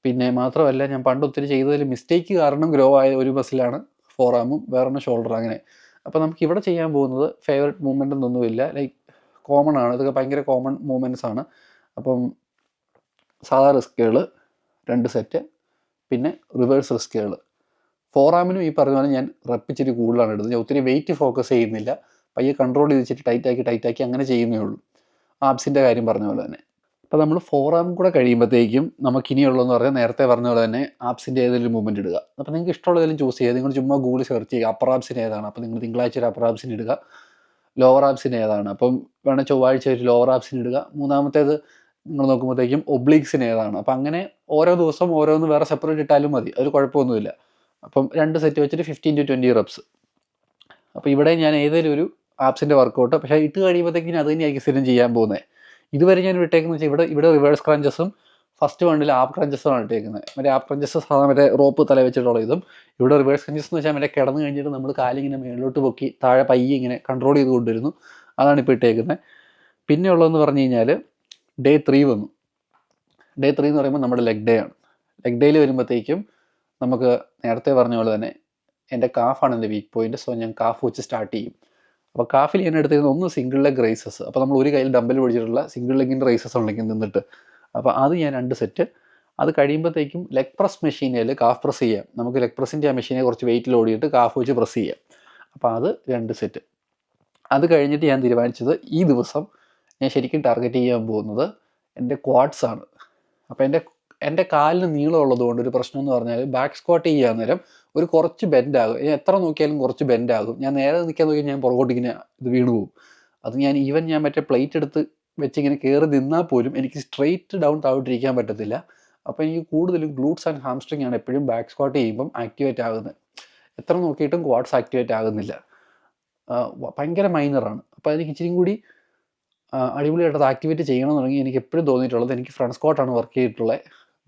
പിന്നെ മാത്രമല്ല ഞാൻ പണ്ട് ഒത്തിരി ചെയ്തതിൽ മിസ്റ്റേക്ക് കാരണം ഗ്രോ ആയ ഒരു മസിലാണ് ഫോറാമും, വേറൊന്ന് ഷോൾഡർ, അങ്ങനെ. അപ്പോൾ നമുക്ക് ഇവിടെ ചെയ്യാൻ പോകുന്നത് ഫേവറേറ്റ് മൂവ്മെൻ്റ് ഒന്നുമില്ല, ലൈക്ക് കോമൺ ആണ്, ഇതൊക്കെ ഭയങ്കര കോമൺ മൂവ്മെൻറ്റ്സ് ആണ്. അപ്പം സാധാ റിസ്കുകൾ 2 സെറ്റ്, പിന്നെ റിവേഴ്സ് റിസ്കുകൾ. ഫോറാമിനും ഈ പറഞ്ഞ പോലെ ഞാൻ റെപ്പിച്ചിട്ട് കൂടുതലാണ് ഇടുന്നത്. ഞാൻ ഒത്തിരി വെയിറ്റ് ഫോക്കസ് ചെയ്യുന്നില്ല, പയ്യെ കൺട്രോൾ ചെയ്തിട്ട് ടൈറ്റാക്കി അങ്ങനെ ചെയ്യുന്നേ ഉള്ളൂ. ആബ്സിൻ്റെ കാര്യം പറഞ്ഞ പോലെ തന്നെ. അപ്പോൾ നമ്മൾ ഫോറാം കൂടെ കഴിയുമ്പോഴത്തേക്കും നമുക്കിനിയുള്ളതെന്ന് പറഞ്ഞാൽ നേരത്തെ പറഞ്ഞ പോലെ തന്നെ ആബ്സിൻ്റെ ഏതെങ്കിലും മൂവ്മെൻറ്റ് ഇടുക. അപ്പോൾ നിങ്ങൾക്ക് ഇഷ്ടമുള്ള ഏതെങ്കിലും ചൂസ് ചെയ്യുക. നിങ്ങൾ ചുമ്മാ ഗൂഗിൾ സെർച്ച് ചെയ്യുക അപ്പർ ആബ്സിന് ഏതാണ്. അപ്പോൾ നിങ്ങൾ തിങ്കളാഴ്ച ഒരു അപ്പർ ആബ്സിന് ഇടുക, ലോവർ ആബ്സിന് ഏതാണ്. അപ്പം വേണം ചൊവ്വാഴ്ച ഒരു ലോവർ ആബ്സിന് ഇടുക. മൂന്നാമത്തേത് നിങ്ങൾ നോക്കുമ്പോഴത്തേക്കും ഒബ്ലീക്സിന് ഏതാണ്. അപ്പോൾ അങ്ങനെ ഓരോ ദിവസം ഓരോന്ന് വേറെ സെപ്പറേറ്റ് ഇട്ടാലും മതി, അതിൽ കുഴപ്പമൊന്നുമില്ല. അപ്പം 2 സെറ്റ് വെച്ചിട്ട് 15 to 20 റെപ്സ്. അപ്പോൾ ഇവിടെ ഞാൻ ഏതെങ്കിലും ഒരു ആബ്സിൻ്റെ വർക്കൗട്ട്, പക്ഷേ ഇട്ട് കഴിയുമ്പോഴത്തേക്കും അത് തന്നെയായിരിക്കും സ്ഥിരം ചെയ്യാൻ പോകുന്നത്. ഇതുവരെ ഞാൻ വിട്ടേക്കുന്നത് വെച്ചാൽ ഇവിടെ റിവേഴ്സ് ക്രഞ്ചസും ഫസ്റ്റ് വണ്ടിൽ ആപ്പ് ക്രഞ്ചസുമാണ് ഇട്ടേക്കുന്നത്. ആപ്പ് ക്രഞ്ചസ് സാധാരണ റോപ്പ് തല വെച്ചിട്ടുള്ള ഇതും. ഇവിടെ റിവേഴ്സ് ക്രഞ്ചസ് എന്ന് വെച്ചാൽ കിടന്ന് കഴിഞ്ഞിട്ട് നമ്മൾ കാലിങ്ങനെ മേളിലോട്ട് പൊക്കി താഴെ പയ്യെ ഇങ്ങനെ കൺട്രോൾ ചെയ്ത് കൊണ്ടുവരുന്നു, അതാണ് ഇപ്പോൾ ഇട്ടേക്കുന്നത്. പിന്നെ ഉള്ളതെന്ന് പറഞ്ഞു കഴിഞ്ഞാൽ ഡേ 3 വന്നു. ഡേ 3 എന്ന് പറയുമ്പോൾ നമ്മുടെ ലെഗ് ഡേ ആണ്. ലെഗ് ഡേയിൽ വരുമ്പോഴത്തേക്കും നമുക്ക് നേരത്തെ പറഞ്ഞ പോലെ തന്നെ എൻ്റെ കാഫാണ് എൻ്റെ വീക്ക് പോയിൻറ്റ്. സോ ഞാൻ കാഫ് വെച്ച് സ്റ്റാർട്ട് ചെയ്യും. അപ്പോൾ കാഫിൽ ഞാൻ എടുത്തിരുന്ന ഒന്ന് സിംഗിൾ ലെഗ് റൈസസ്. അപ്പോൾ നമ്മൾ ഒരു കയ്യിൽ ഡമ്പൽ പിടിച്ചിട്ടുള്ള സിംഗിൾ ലെഗിൻ്റെ റൈസസ് ഉണ്ടെങ്കിൽ നിന്നിട്ട്, അപ്പോൾ അത് ഞാൻ 2 സെറ്റ്. അത് കഴിയുമ്പോഴത്തേക്കും ലെഗ് പ്രസ് മെഷീനിൽ കാഫ് പ്രസ് ചെയ്യാം. നമുക്ക് ലെഗ് പ്രസിൻ്റെ ആ മെഷീനെ കുറച്ച് വെയിറ്റിൽ ഓടിയിട്ട് കാഫ് വെച്ച് പ്രസ് ചെയ്യാം. അപ്പോൾ അത് 2 സെറ്റ്. അത് കഴിഞ്ഞിട്ട് ഞാൻ തീരുമാനിച്ചത് ഈ ദിവസം ഞാൻ ശരിക്കും ടാർഗറ്റ് ചെയ്യാൻ പോകുന്നത് എൻ്റെ ക്വാഡ്സ് ആണ്. അപ്പോൾ എൻ്റെ എൻ്റെ കാലിന് നീളമുള്ളത് കൊണ്ട് ഒരു പ്രശ്നം എന്ന് പറഞ്ഞാൽ ബാക്ക് സ്ക്വാട്ട് ചെയ്യാൻ നേരം ഒരു കുറച്ച് ബെൻഡാകും. ഞാൻ എത്ര നോക്കിയാലും കുറച്ച് ബെൻഡാകും. ഞാൻ നേരെ നിൽക്കാൻ നോക്കി ഞാൻ പുറകോട്ട് ഇങ്ങനെ ഇത് വീണ് പോകും. അത് ഞാൻ മറ്റേ പ്ലേറ്റ് എടുത്ത് വെച്ച് ഇങ്ങനെ കയറി നിന്നാൽ പോലും എനിക്ക് സ്ട്രെയിറ്റ് ഡൗൺ താഴോട്ടിരിക്കാൻ പറ്റത്തില്ല. അപ്പോൾ എനിക്ക് കൂടുതലും ഗ്ലൂട്ട്സ് ആൻഡ് ഹാംസ്ട്രിങ് ആണ് എപ്പോഴും ബാക്ക് സ്ക്വാട്ട് ചെയ്യുമ്പം ആക്ടിവേറ്റ് ആകുന്നത്. എത്ര നോക്കിയിട്ടും ക്വാഡ്സ് ആക്ടിവേറ്റ് ആകുന്നില്ല. ഭയങ്കര മൈനറാണ്. അപ്പോൾ എനിക്ക് ഇച്ചിരി കൂടി അടിപൊളിയായിട്ട് അത് ആക്ടിവേറ്റ് ചെയ്യണമെന്നുണ്ടെങ്കിൽ എനിക്ക് എപ്പോഴും തോന്നിയിട്ടുള്ളത് എനിക്ക് ഫ്രണ്ട് സ്ക്വാട്ടാണ് വർക്ക് ചെയ്തിട്ടുള്ളത്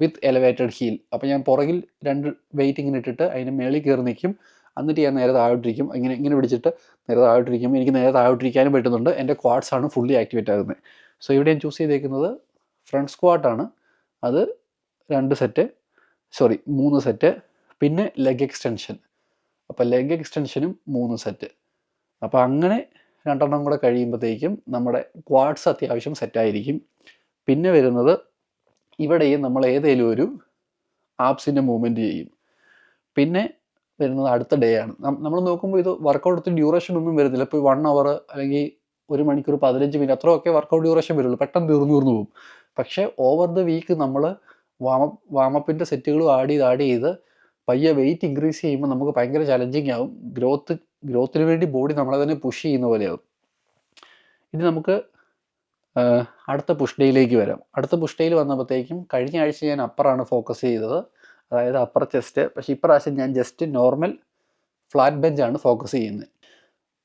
വിത്ത് എലവേറ്റഡ് ഹീൽ. അപ്പോൾ ഞാൻ പുറകിൽ 2 വെയിറ്റ് ഇങ്ങനെ ഇട്ടിട്ട് അതിന് മേളിൽ കയറി നിൽക്കും. എന്നിട്ട് ഞാൻ നേരെ താഴോട്ടിരിക്കും. ഇങ്ങനെ പിടിച്ചിട്ട് നേരെ താഴോട്ടിരിക്കും. എനിക്ക് നേരെ താഴോട്ടിരിക്കാനും പറ്റുന്നുണ്ട്. എൻ്റെ ക്വാഡ്സ് ആണ് ഫുള്ളി ആക്ടിവേറ്റ് ആകുന്നത്. സോ ഇവിടെ ഞാൻ ചൂസ് ചെയ്തേക്കുന്നത് ഫ്രണ്ട് സ്ക്വാട്ടാണ്. അത് 3 സെറ്റ്. പിന്നെ ലെഗ് എക്സ്റ്റൻഷൻ. അപ്പോൾ ലെഗ് എക്സ്റ്റൻഷനും 3 സെറ്റ്. അപ്പോൾ അങ്ങനെ 2 എണ്ണം കൂടെ കഴിയുമ്പോഴത്തേക്കും നമ്മുടെ ക്വാഡ്സ് അത്യാവശ്യം സെറ്റായിരിക്കും. പിന്നെ വരുന്നത് ഇവിടെയും നമ്മൾ ഏതെങ്കിലും ഒരു ആപ്സിൻ്റെ മൂവ്മെൻറ്റ് ചെയ്യും. പിന്നെ വരുന്നത് അടുത്ത ഡേ ആണ്. നമ്മൾ നോക്കുമ്പോൾ ഇത് വർക്കൗട്ട് ഡ്യൂറേഷൻ ഒന്നും വരുന്നില്ല. ഇപ്പോൾ 1 അവർ അല്ലെങ്കിൽ 1 മണിക്കൂർ 15 മിനിറ്റ് അത്രയൊക്കെ വർക്കൗട്ട് ഡ്യൂറേഷൻ വരുള്ളൂ. പെട്ടെന്ന് തീർന്നു പോകും. പക്ഷേ ഓവർ ദ വീക്ക് നമ്മൾ വാമപ്പിൻ്റെ സെറ്റുകളും ആഡ് ചെയ്ത് പയ്യെ വെയിറ്റ് ഇൻക്രീസ് ചെയ്യുമ്പോൾ നമുക്ക് ഭയങ്കര ചലഞ്ചിങ് ആവും. ഗ്രോത്തിന് വേണ്ടി ബോഡി നമ്മളെ തന്നെ പുഷ് ചെയ്യുന്ന പോലെയാവും. ഇനി നമുക്ക് അടുത്ത പുഷ് ഡേയിലേക്ക് വരാം. അടുത്ത പുഷ് ഡേയിൽ വന്നപ്പോഴത്തേക്കും കഴിഞ്ഞ ആഴ്ച ഞാൻ അപ്പറാണ് ഫോക്കസ് ചെയ്തത്, അതായത് അപ്പർ ചെസ്റ്റ്. പക്ഷേ ഇപ്രാവശ്യം ഞാൻ ജസ്റ്റ് നോർമൽ ഫ്ലാറ്റ് ബെഞ്ചാണ് ഫോക്കസ് ചെയ്യുന്നത്.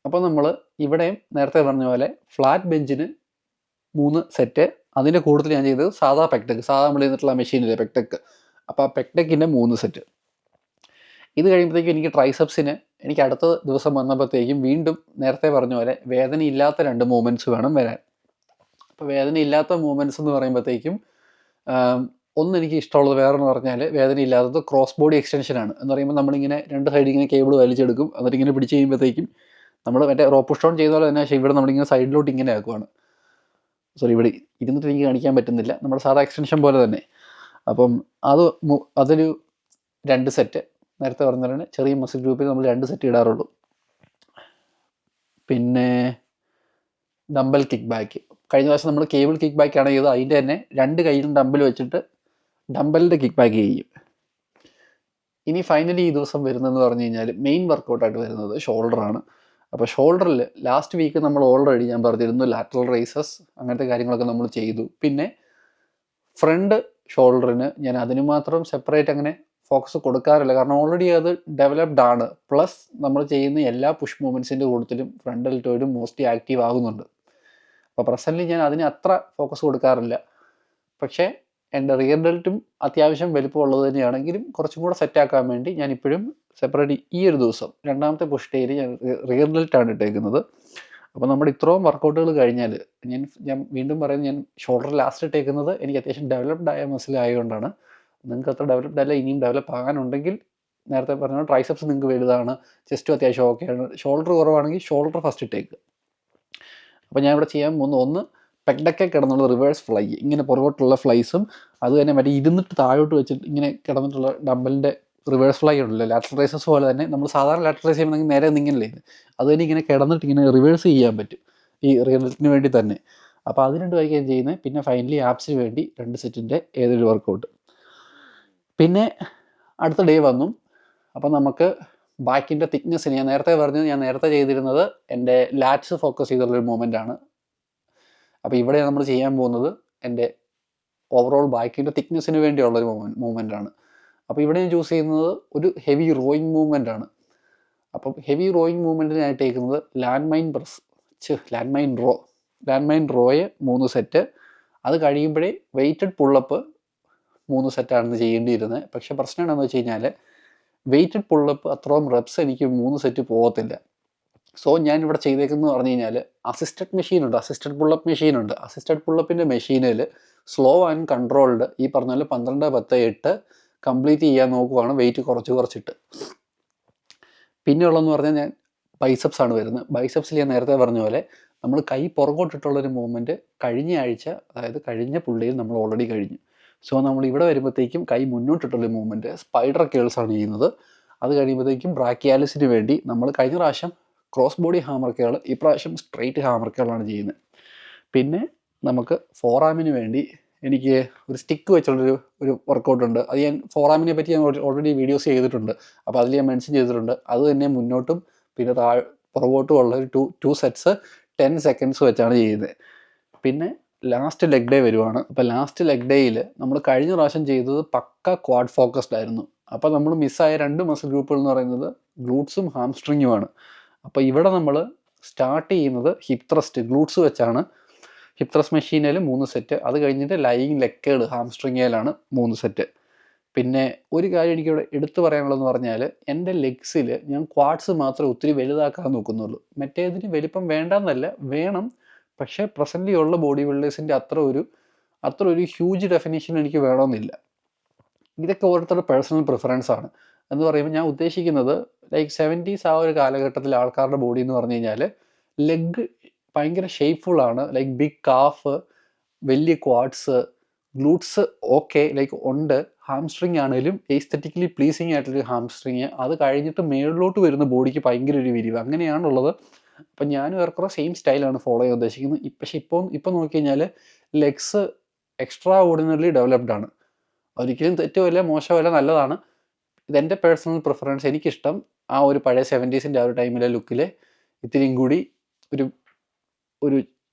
അപ്പോൾ നമ്മൾ ഇവിടെയും നേരത്തെ പറഞ്ഞ പോലെ ഫ്ലാറ്റ് ബെഞ്ചിന് 3 സെറ്റ്. അതിൻ്റെ കൂടുതൽ ഞാൻ ചെയ്തത് സാധാ പെക്ടെക്ക്, നമ്മൾ ചെയ്തിട്ടുള്ള മെഷീനിലെ പെക്ടെക്ക്. അപ്പോൾ ആ പെക്ടെക്കിൻ്റെ 3 സെറ്റ്. ഇത് കഴിയുമ്പോഴത്തേക്കും എനിക്ക് ട്രൈസെപ്സിന് എനിക്ക് അടുത്ത ദിവസം വന്നപ്പോഴത്തേക്കും വീണ്ടും നേരത്തെ പറഞ്ഞ പോലെ വേദനയില്ലാത്ത 2 മൂവ്മെൻറ്റ്സ് വേണം വരാൻ. അപ്പോൾ വേദനയില്ലാത്ത മൂവ്മെൻറ്റ്സ് എന്ന് പറയുമ്പോഴത്തേക്കും ഒന്ന് എനിക്ക് ഇഷ്ടമുള്ളത് വേറെന്ന് പറഞ്ഞാൽ വേദനയില്ലാത്തത് ക്രോസ് ബോഡി എക്സ്റ്റൻഷനാണ്. എന്ന് പറയുമ്പോൾ നമ്മളിങ്ങനെ 2 സൈഡിൽ ഇങ്ങനെ കേബിൾ വലിച്ചെടുക്കും. എന്നിട്ട് ഇങ്ങനെ പിടിച്ച് കഴിയുമ്പോഴത്തേക്കും നമ്മൾ മറ്റേ റോപ്പ് പുഷ് ഓൺ ചെയ്ത പോലെ തന്നെ. പക്ഷേ ഇവിടെ നമ്മളിങ്ങനെ സൈഡിലോട്ട് ഇങ്ങനെ ആക്കുവാണ്. ഇവിടെ ഇരുന്നിട്ട് എനിക്ക് കാണിക്കാൻ പറ്റുന്നില്ല. നമ്മുടെ സാധാ എക്സ്റ്റൻഷൻ പോലെ തന്നെ. അപ്പം അതൊരു 2 സെറ്റ്. നേരത്തെ പറഞ്ഞാൽ ചെറിയ മസിൽ ഗ്രൂപ്പിൽ നമ്മൾ 2 സെറ്റ് ഇടാറുള്ളൂ. പിന്നെ ഡംബൽ കിക്ക് ബാക്ക്. കഴിഞ്ഞ പ്രാവശ്യം നമ്മൾ കേബിൾ കിക്ക് ബാക്ക് ആണ് ചെയ്തത്. അതിൻ്റെ തന്നെ 2 കൈയിലും ഡംബൽ വെച്ചിട്ട് ഡംബലിൻ്റെ കിക്ക് ബാക്ക് ചെയ്യും. ഇനി ഫൈനലി ഈ ദിവസം വരുന്നതെന്ന് പറഞ്ഞു കഴിഞ്ഞാൽ മെയിൻ വർക്കൗട്ടായിട്ട് വരുന്നത് ഷോൾഡറാണ്. അപ്പോൾ ഷോൾഡറിൽ ലാസ്റ്റ് വീക്ക് നമ്മൾ ഓൾറെഡി ഞാൻ പറഞ്ഞിരുന്നു ലാറ്ററൽ റൈസസ് അങ്ങനത്തെ കാര്യങ്ങളൊക്കെ നമ്മൾ ചെയ്തു. പിന്നെ ഫ്രണ്ട് ഷോൾഡറിന് ഞാൻ അതിന് മാത്രം സെപ്പറേറ്റ് അങ്ങനെ ഫോക്കസ് കൊടുക്കാറില്ല, കാരണം ഓൾറെഡി അത് ഡെവലപ്ഡ് ആണ്. പ്ലസ് നമ്മൾ ചെയ്യുന്ന എല്ലാ പുഷ് മൂവ്മെൻറ്റ്സിൻ്റെ കൂട്ടത്തിലും ഫ്രണ്ട് ഡെൽറ്റോയിലും മോസ്റ്റ്ലി ആക്റ്റീവ് ആകുന്നുണ്ട്. അപ്പോൾ പ്രസൻ്റ്ലി ഞാൻ അതിന് അത്ര ഫോക്കസ് കൊടുക്കാറില്ല. പക്ഷേ എൻ്റെ റിയർ ഡെൽറ്റും അത്യാവശ്യം വലിപ്പമുള്ളത് തന്നെയാണെങ്കിലും കുറച്ചും കൂടെ സെറ്റാക്കാൻ വേണ്ടി ഞാൻ ഇപ്പോഴും സെപ്പറേറ്റ് ഈ ഒരു ദിവസം രണ്ടാമത്തെ പുഷ് ഡേയിൽ ഞാൻ റിയർ ഡെൽറ്റാണ് ഇട്ടേക്കുന്നത്. അപ്പോൾ നമ്മുടെ ഇത്രയും വർക്കൗട്ടുകൾ കഴിഞ്ഞാൽ ഞാൻ വീണ്ടും പറയുന്നത്, ഞാൻ ഷോൾഡർ ലാസ്റ്റ് ഇട്ടേക്കുന്നത് എനിക്ക് അത്യാവശ്യം ഡെവലപ്ഡ് ആയ മസിൽ ആയതുകൊണ്ടാണ്. നിങ്ങൾക്ക് അത്ര ഡെവലപ്ഡ് അല്ല, ഇനിയും ഡെവലപ്പ് ആകാനുണ്ടെങ്കിൽ നേരത്തെ പറഞ്ഞ ട്രൈസെപ്സ് നിങ്ങൾക്ക് വലുതാണ്, ചെസ്റ്റും അത്യാവശ്യം ഓക്കെയാണ്, ഷോൾഡർ കുറവാണെങ്കിൽ ഷോൾഡർ ഫസ്റ്റ് ഇട്ടേക്കുക. അപ്പോൾ ഞാൻ ഇവിടെ ചെയ്യാൻ പോകുന്ന ഒന്ന് പെക്ഡക്കെ കിടന്നുള്ള റിവേഴ്സ് ഫ്ലൈ, ഇങ്ങനെ പുറകോട്ടുള്ള ഫ്ലൈസും അത് തന്നെ മറ്റേ ഇരുന്നിട്ട് താഴോട്ട് വെച്ചിട്ട് ഇങ്ങനെ കിടന്നിട്ടുള്ള ഡംബലിൻ്റെ റിവേഴ്സ് ഫ്ലൈ ഉണ്ടല്ലോ, ലാറ്ററൽ റൈസസ് പോലെ തന്നെ. നമ്മൾ സാധാരണ ലാറ്ററൽ റൈസ് ചെയ്യുമ്പോൾ നേരെ നിങ്ങനല്ലേ, അത് തന്നെ ഇങ്ങനെ കിടന്നിട്ട് ഇങ്ങനെ റിവേഴ്സ് ചെയ്യാൻ പറ്റും ഈ റിയലിന് വേണ്ടി തന്നെ. അപ്പോൾ അത് 2 വൈകാൻ ചെയ്യുന്നത്. പിന്നെ ഫൈനലി ആപ്സിന് വേണ്ടി 2 സെറ്റിൻ്റെ ഏതൊരു വർക്കൗട്ട്. പിന്നെ അടുത്ത ഡേ വന്നു. അപ്പം നമുക്ക് ബാക്കിൻ്റെ തിക്നെസ്സിന് ഞാൻ നേരത്തെ ചെയ്തിരുന്നത് എൻ്റെ ലാറ്റ്സ് ഫോക്കസ് ചെയ്തുള്ളൊരു മൂവ്മെൻ്റ് ആണ്. അപ്പോൾ ഇവിടെ നമ്മൾ ചെയ്യാൻ പോകുന്നത് എൻ്റെ ഓവറോൾ ബാക്കിൻ്റെ തിക്നെസ്സിന് വേണ്ടിയുള്ളൊരു മൂവ്മെൻ്റ് ആണ്. അപ്പോൾ ഇവിടെ ഞാൻ ചൂസ് ചെയ്യുന്നത് ഒരു ഹെവി റോയിങ് മൂവ്മെൻ്റ് ആണ്. അപ്പം ഹെവി റോയിങ് മൂവ്മെൻറ്റിന് ഞാൻ ഇട്ടേക്കുന്നത് ലാൻഡ് മൈൻ റോയെ 3 സെറ്റ്. അത് കഴിയുമ്പോഴേ വെയ്റ്റഡ് പുള്ളപ്പ് 3 സെറ്റാണെന്ന് ചെയ്യേണ്ടിയിരുന്നത്. പക്ഷേ പ്രശ്നം എന്താണെന്ന് വെച്ച് കഴിഞ്ഞാൽ വെയ്റ്റഡ് പുള്ളപ്പ് അത്രയും റെപ്സ് എനിക്ക് 3 സെറ്റ് പോകത്തില്ല. സോ ഞാനിവിടെ ചെയ്തേക്കുന്നത് പറഞ്ഞു കഴിഞ്ഞാൽ അസിസ്റ്റഡ് പുള്ളപ്പ് മെഷീനുണ്ട്. അസിസ്റ്റഡ് പുള്ളപ്പിൻ്റെ മെഷീനിൽ സ്ലോ ആൻഡ് കൺട്രോൾഡ് ഈ പറഞ്ഞ പോലെ 12, 10, 8 കംപ്ലീറ്റ് ചെയ്യാൻ നോക്കുവാണ്, വെയിറ്റ് കുറച്ചിട്ട്. പിന്നെ ഉള്ളതെന്ന് പറഞ്ഞാൽ ഞാൻ ബൈസെപ്സ് ആണ് വരുന്നത്. ബൈസെപ്സിൽ ഞാൻ നേരത്തെ പറഞ്ഞ പോലെ നമ്മൾ കൈ പുറകോട്ടിട്ടുള്ളൊരു മൂവ്മെൻറ്റ് കഴിഞ്ഞ ആഴ്ച, അതായത് കഴിഞ്ഞ പുള്ളിയിൽ നമ്മൾ ഓൾറെഡി കഴിഞ്ഞു. സോ നമ്മൾ ഇവിടെ വരുമ്പോഴത്തേക്കും കൈ മുന്നോട്ടിട്ടുള്ള മൂവ്മെൻറ്റ് സ്പൈഡർ കേൾസാണ് ചെയ്യുന്നത്. അത് കഴിയുമ്പോഴത്തേക്കും ബ്രാക്കിയാലിസിന് വേണ്ടി നമ്മൾ കഴിഞ്ഞ പ്രാവശ്യം ക്രോസ് ബോഡി ഹാമർ കേൾ, ഇപ്രാവശ്യം സ്ട്രെയിറ്റ് ഹാമർ കേളാണ് ചെയ്യുന്നത്. പിന്നെ നമുക്ക് ഫോറാമിന് വേണ്ടി എനിക്ക് ഒരു സ്റ്റിക്ക് വെച്ചുള്ളൊരു വർക്കൗട്ടുണ്ട്. അത് ഞാൻ ഫോറാമിനെ പറ്റി ഞാൻ ഓൾറെഡി വീഡിയോസ് ചെയ്തിട്ടുണ്ട്. അപ്പോൾ അതിൽ ഞാൻ മെൻഷൻ ചെയ്തിട്ടുണ്ട്. അത് തന്നെ മുന്നോട്ടും പിന്നെ പുറകോട്ടും ഉള്ള ഒരു ടു സെറ്റ്സ് 10 സെക്കൻഡ്സ് വെച്ചാണ് ചെയ്യുന്നത്. പിന്നെ ലാസ്റ്റ് ലെഗ് ഡേ വരുവാണ്. അപ്പോൾ ലാസ്റ്റ് ലെഗ് ഡേയിൽ നമ്മൾ കഴിഞ്ഞ പ്രാവശ്യം ചെയ്തത് പക്ക ക്വാഡ് ഫോക്കസ്ഡ് ആയിരുന്നു. അപ്പോൾ നമ്മൾ മിസ്സായ 2 മസിൽ ഗ്രൂപ്പുകൾ എന്ന് പറയുന്നത് ഗ്ലൂട്ട്സും ഹാംസ്ട്രിങ്ങുമാണ്. അപ്പോൾ ഇവിടെ നമ്മൾ സ്റ്റാർട്ട് ചെയ്യുന്നത് ഹിപ്പ് ത്രസ്റ്റ് ഗ്ലൂട്ട്സ് വെച്ചാണ്. ഹിപ്പ് ത്രസ്റ്റ് മെഷീനിൽ 3 സെറ്റ്, അത് കഴിഞ്ഞിട്ട് ലൈയിങ് ലെഗ് ഹാംസ്ട്രിങ്ങിലാണ് 3 സെറ്റ്. പിന്നെ ഒരു കാര്യം എനിക്കിവിടെ എടുത്തു പറയാനുള്ളതെന്ന് പറഞ്ഞാൽ എൻ്റെ ലെഗ്സിൽ ഞാൻ ക്വാഡ്സ് മാത്രമേ ഒത്തിരി വലുതാക്കാൻ നോക്കുന്നുള്ളൂ. മറ്റേതിന് വലിപ്പം വേണ്ടെന്നല്ല, വേണം. പക്ഷേ പ്രസൻ്റ്ലി ഉള്ള ബോഡി ബിൽഡേഴ്സിൻ്റെ അത്ര ഒരു ഹ്യൂജ് ഡെഫിനേഷൻ എനിക്ക് വേണമെന്നില്ല. ഇതൊക്കെ ഓരോരുത്തരുടെ പേഴ്സണൽ പ്രിഫറൻസ് ആണ്. എന്ന് പറയുമ്പോൾ ഞാൻ ഉദ്ദേശിക്കുന്നത് ലൈക്ക് 70s ആ ഒരു കാലഘട്ടത്തിലെ ആൾക്കാരുടെ ബോഡി എന്ന് പറഞ്ഞു കഴിഞ്ഞാൽ ലെഗ് ഭയങ്കര ഷേപ്പ്ഫുൾ ആണ്. ലൈക്ക് ബിഗ് കാഫ്, വലിയ ക്വാഡ്സ്, ഗ്ലൂട്ട്സ് ഓക്കെ ലൈക്ക് ഉണ്ട്. ഹാംസ്ട്രിങ് ആണെങ്കിലും എസ്തെറ്റിക്കലി പ്ലീസിങ് ആയിട്ടൊരു ഹാംസ്ട്രിങ്. അത് കഴിഞ്ഞിട്ട് മേളിലോട്ട് വരുന്ന ബോഡിക്ക് ഭയങ്കര ഒരു വിരിവ്, അങ്ങനെയാണുള്ളത്. അപ്പം ഞാനും ഏറെക്കുറെ സെയിം സ്റ്റൈലാണ് ഫോളോ ചെയ്യാൻ ഉദ്ദേശിക്കുന്നത്. പക്ഷേ ഇപ്പം നോക്കിക്കഴിഞ്ഞാൽ ലെഗ്സ് എക്സ്ട്രാ ഓർഡിനറിലി ഡെവലപ്ഡ് ആണ്. ഒരിക്കലും തെറ്റുമല്ല, മോശമല്ല, നല്ലതാണ്. ഇതെൻ്റെ പേഴ്സണൽ പ്രിഫറൻസ്. എനിക്കിഷ്ടം ആ ഒരു പഴയ 70s ആ ഒരു ടൈമിലെ ലുക്കിൽ ഇത്തിരിയും കൂടി ഒരു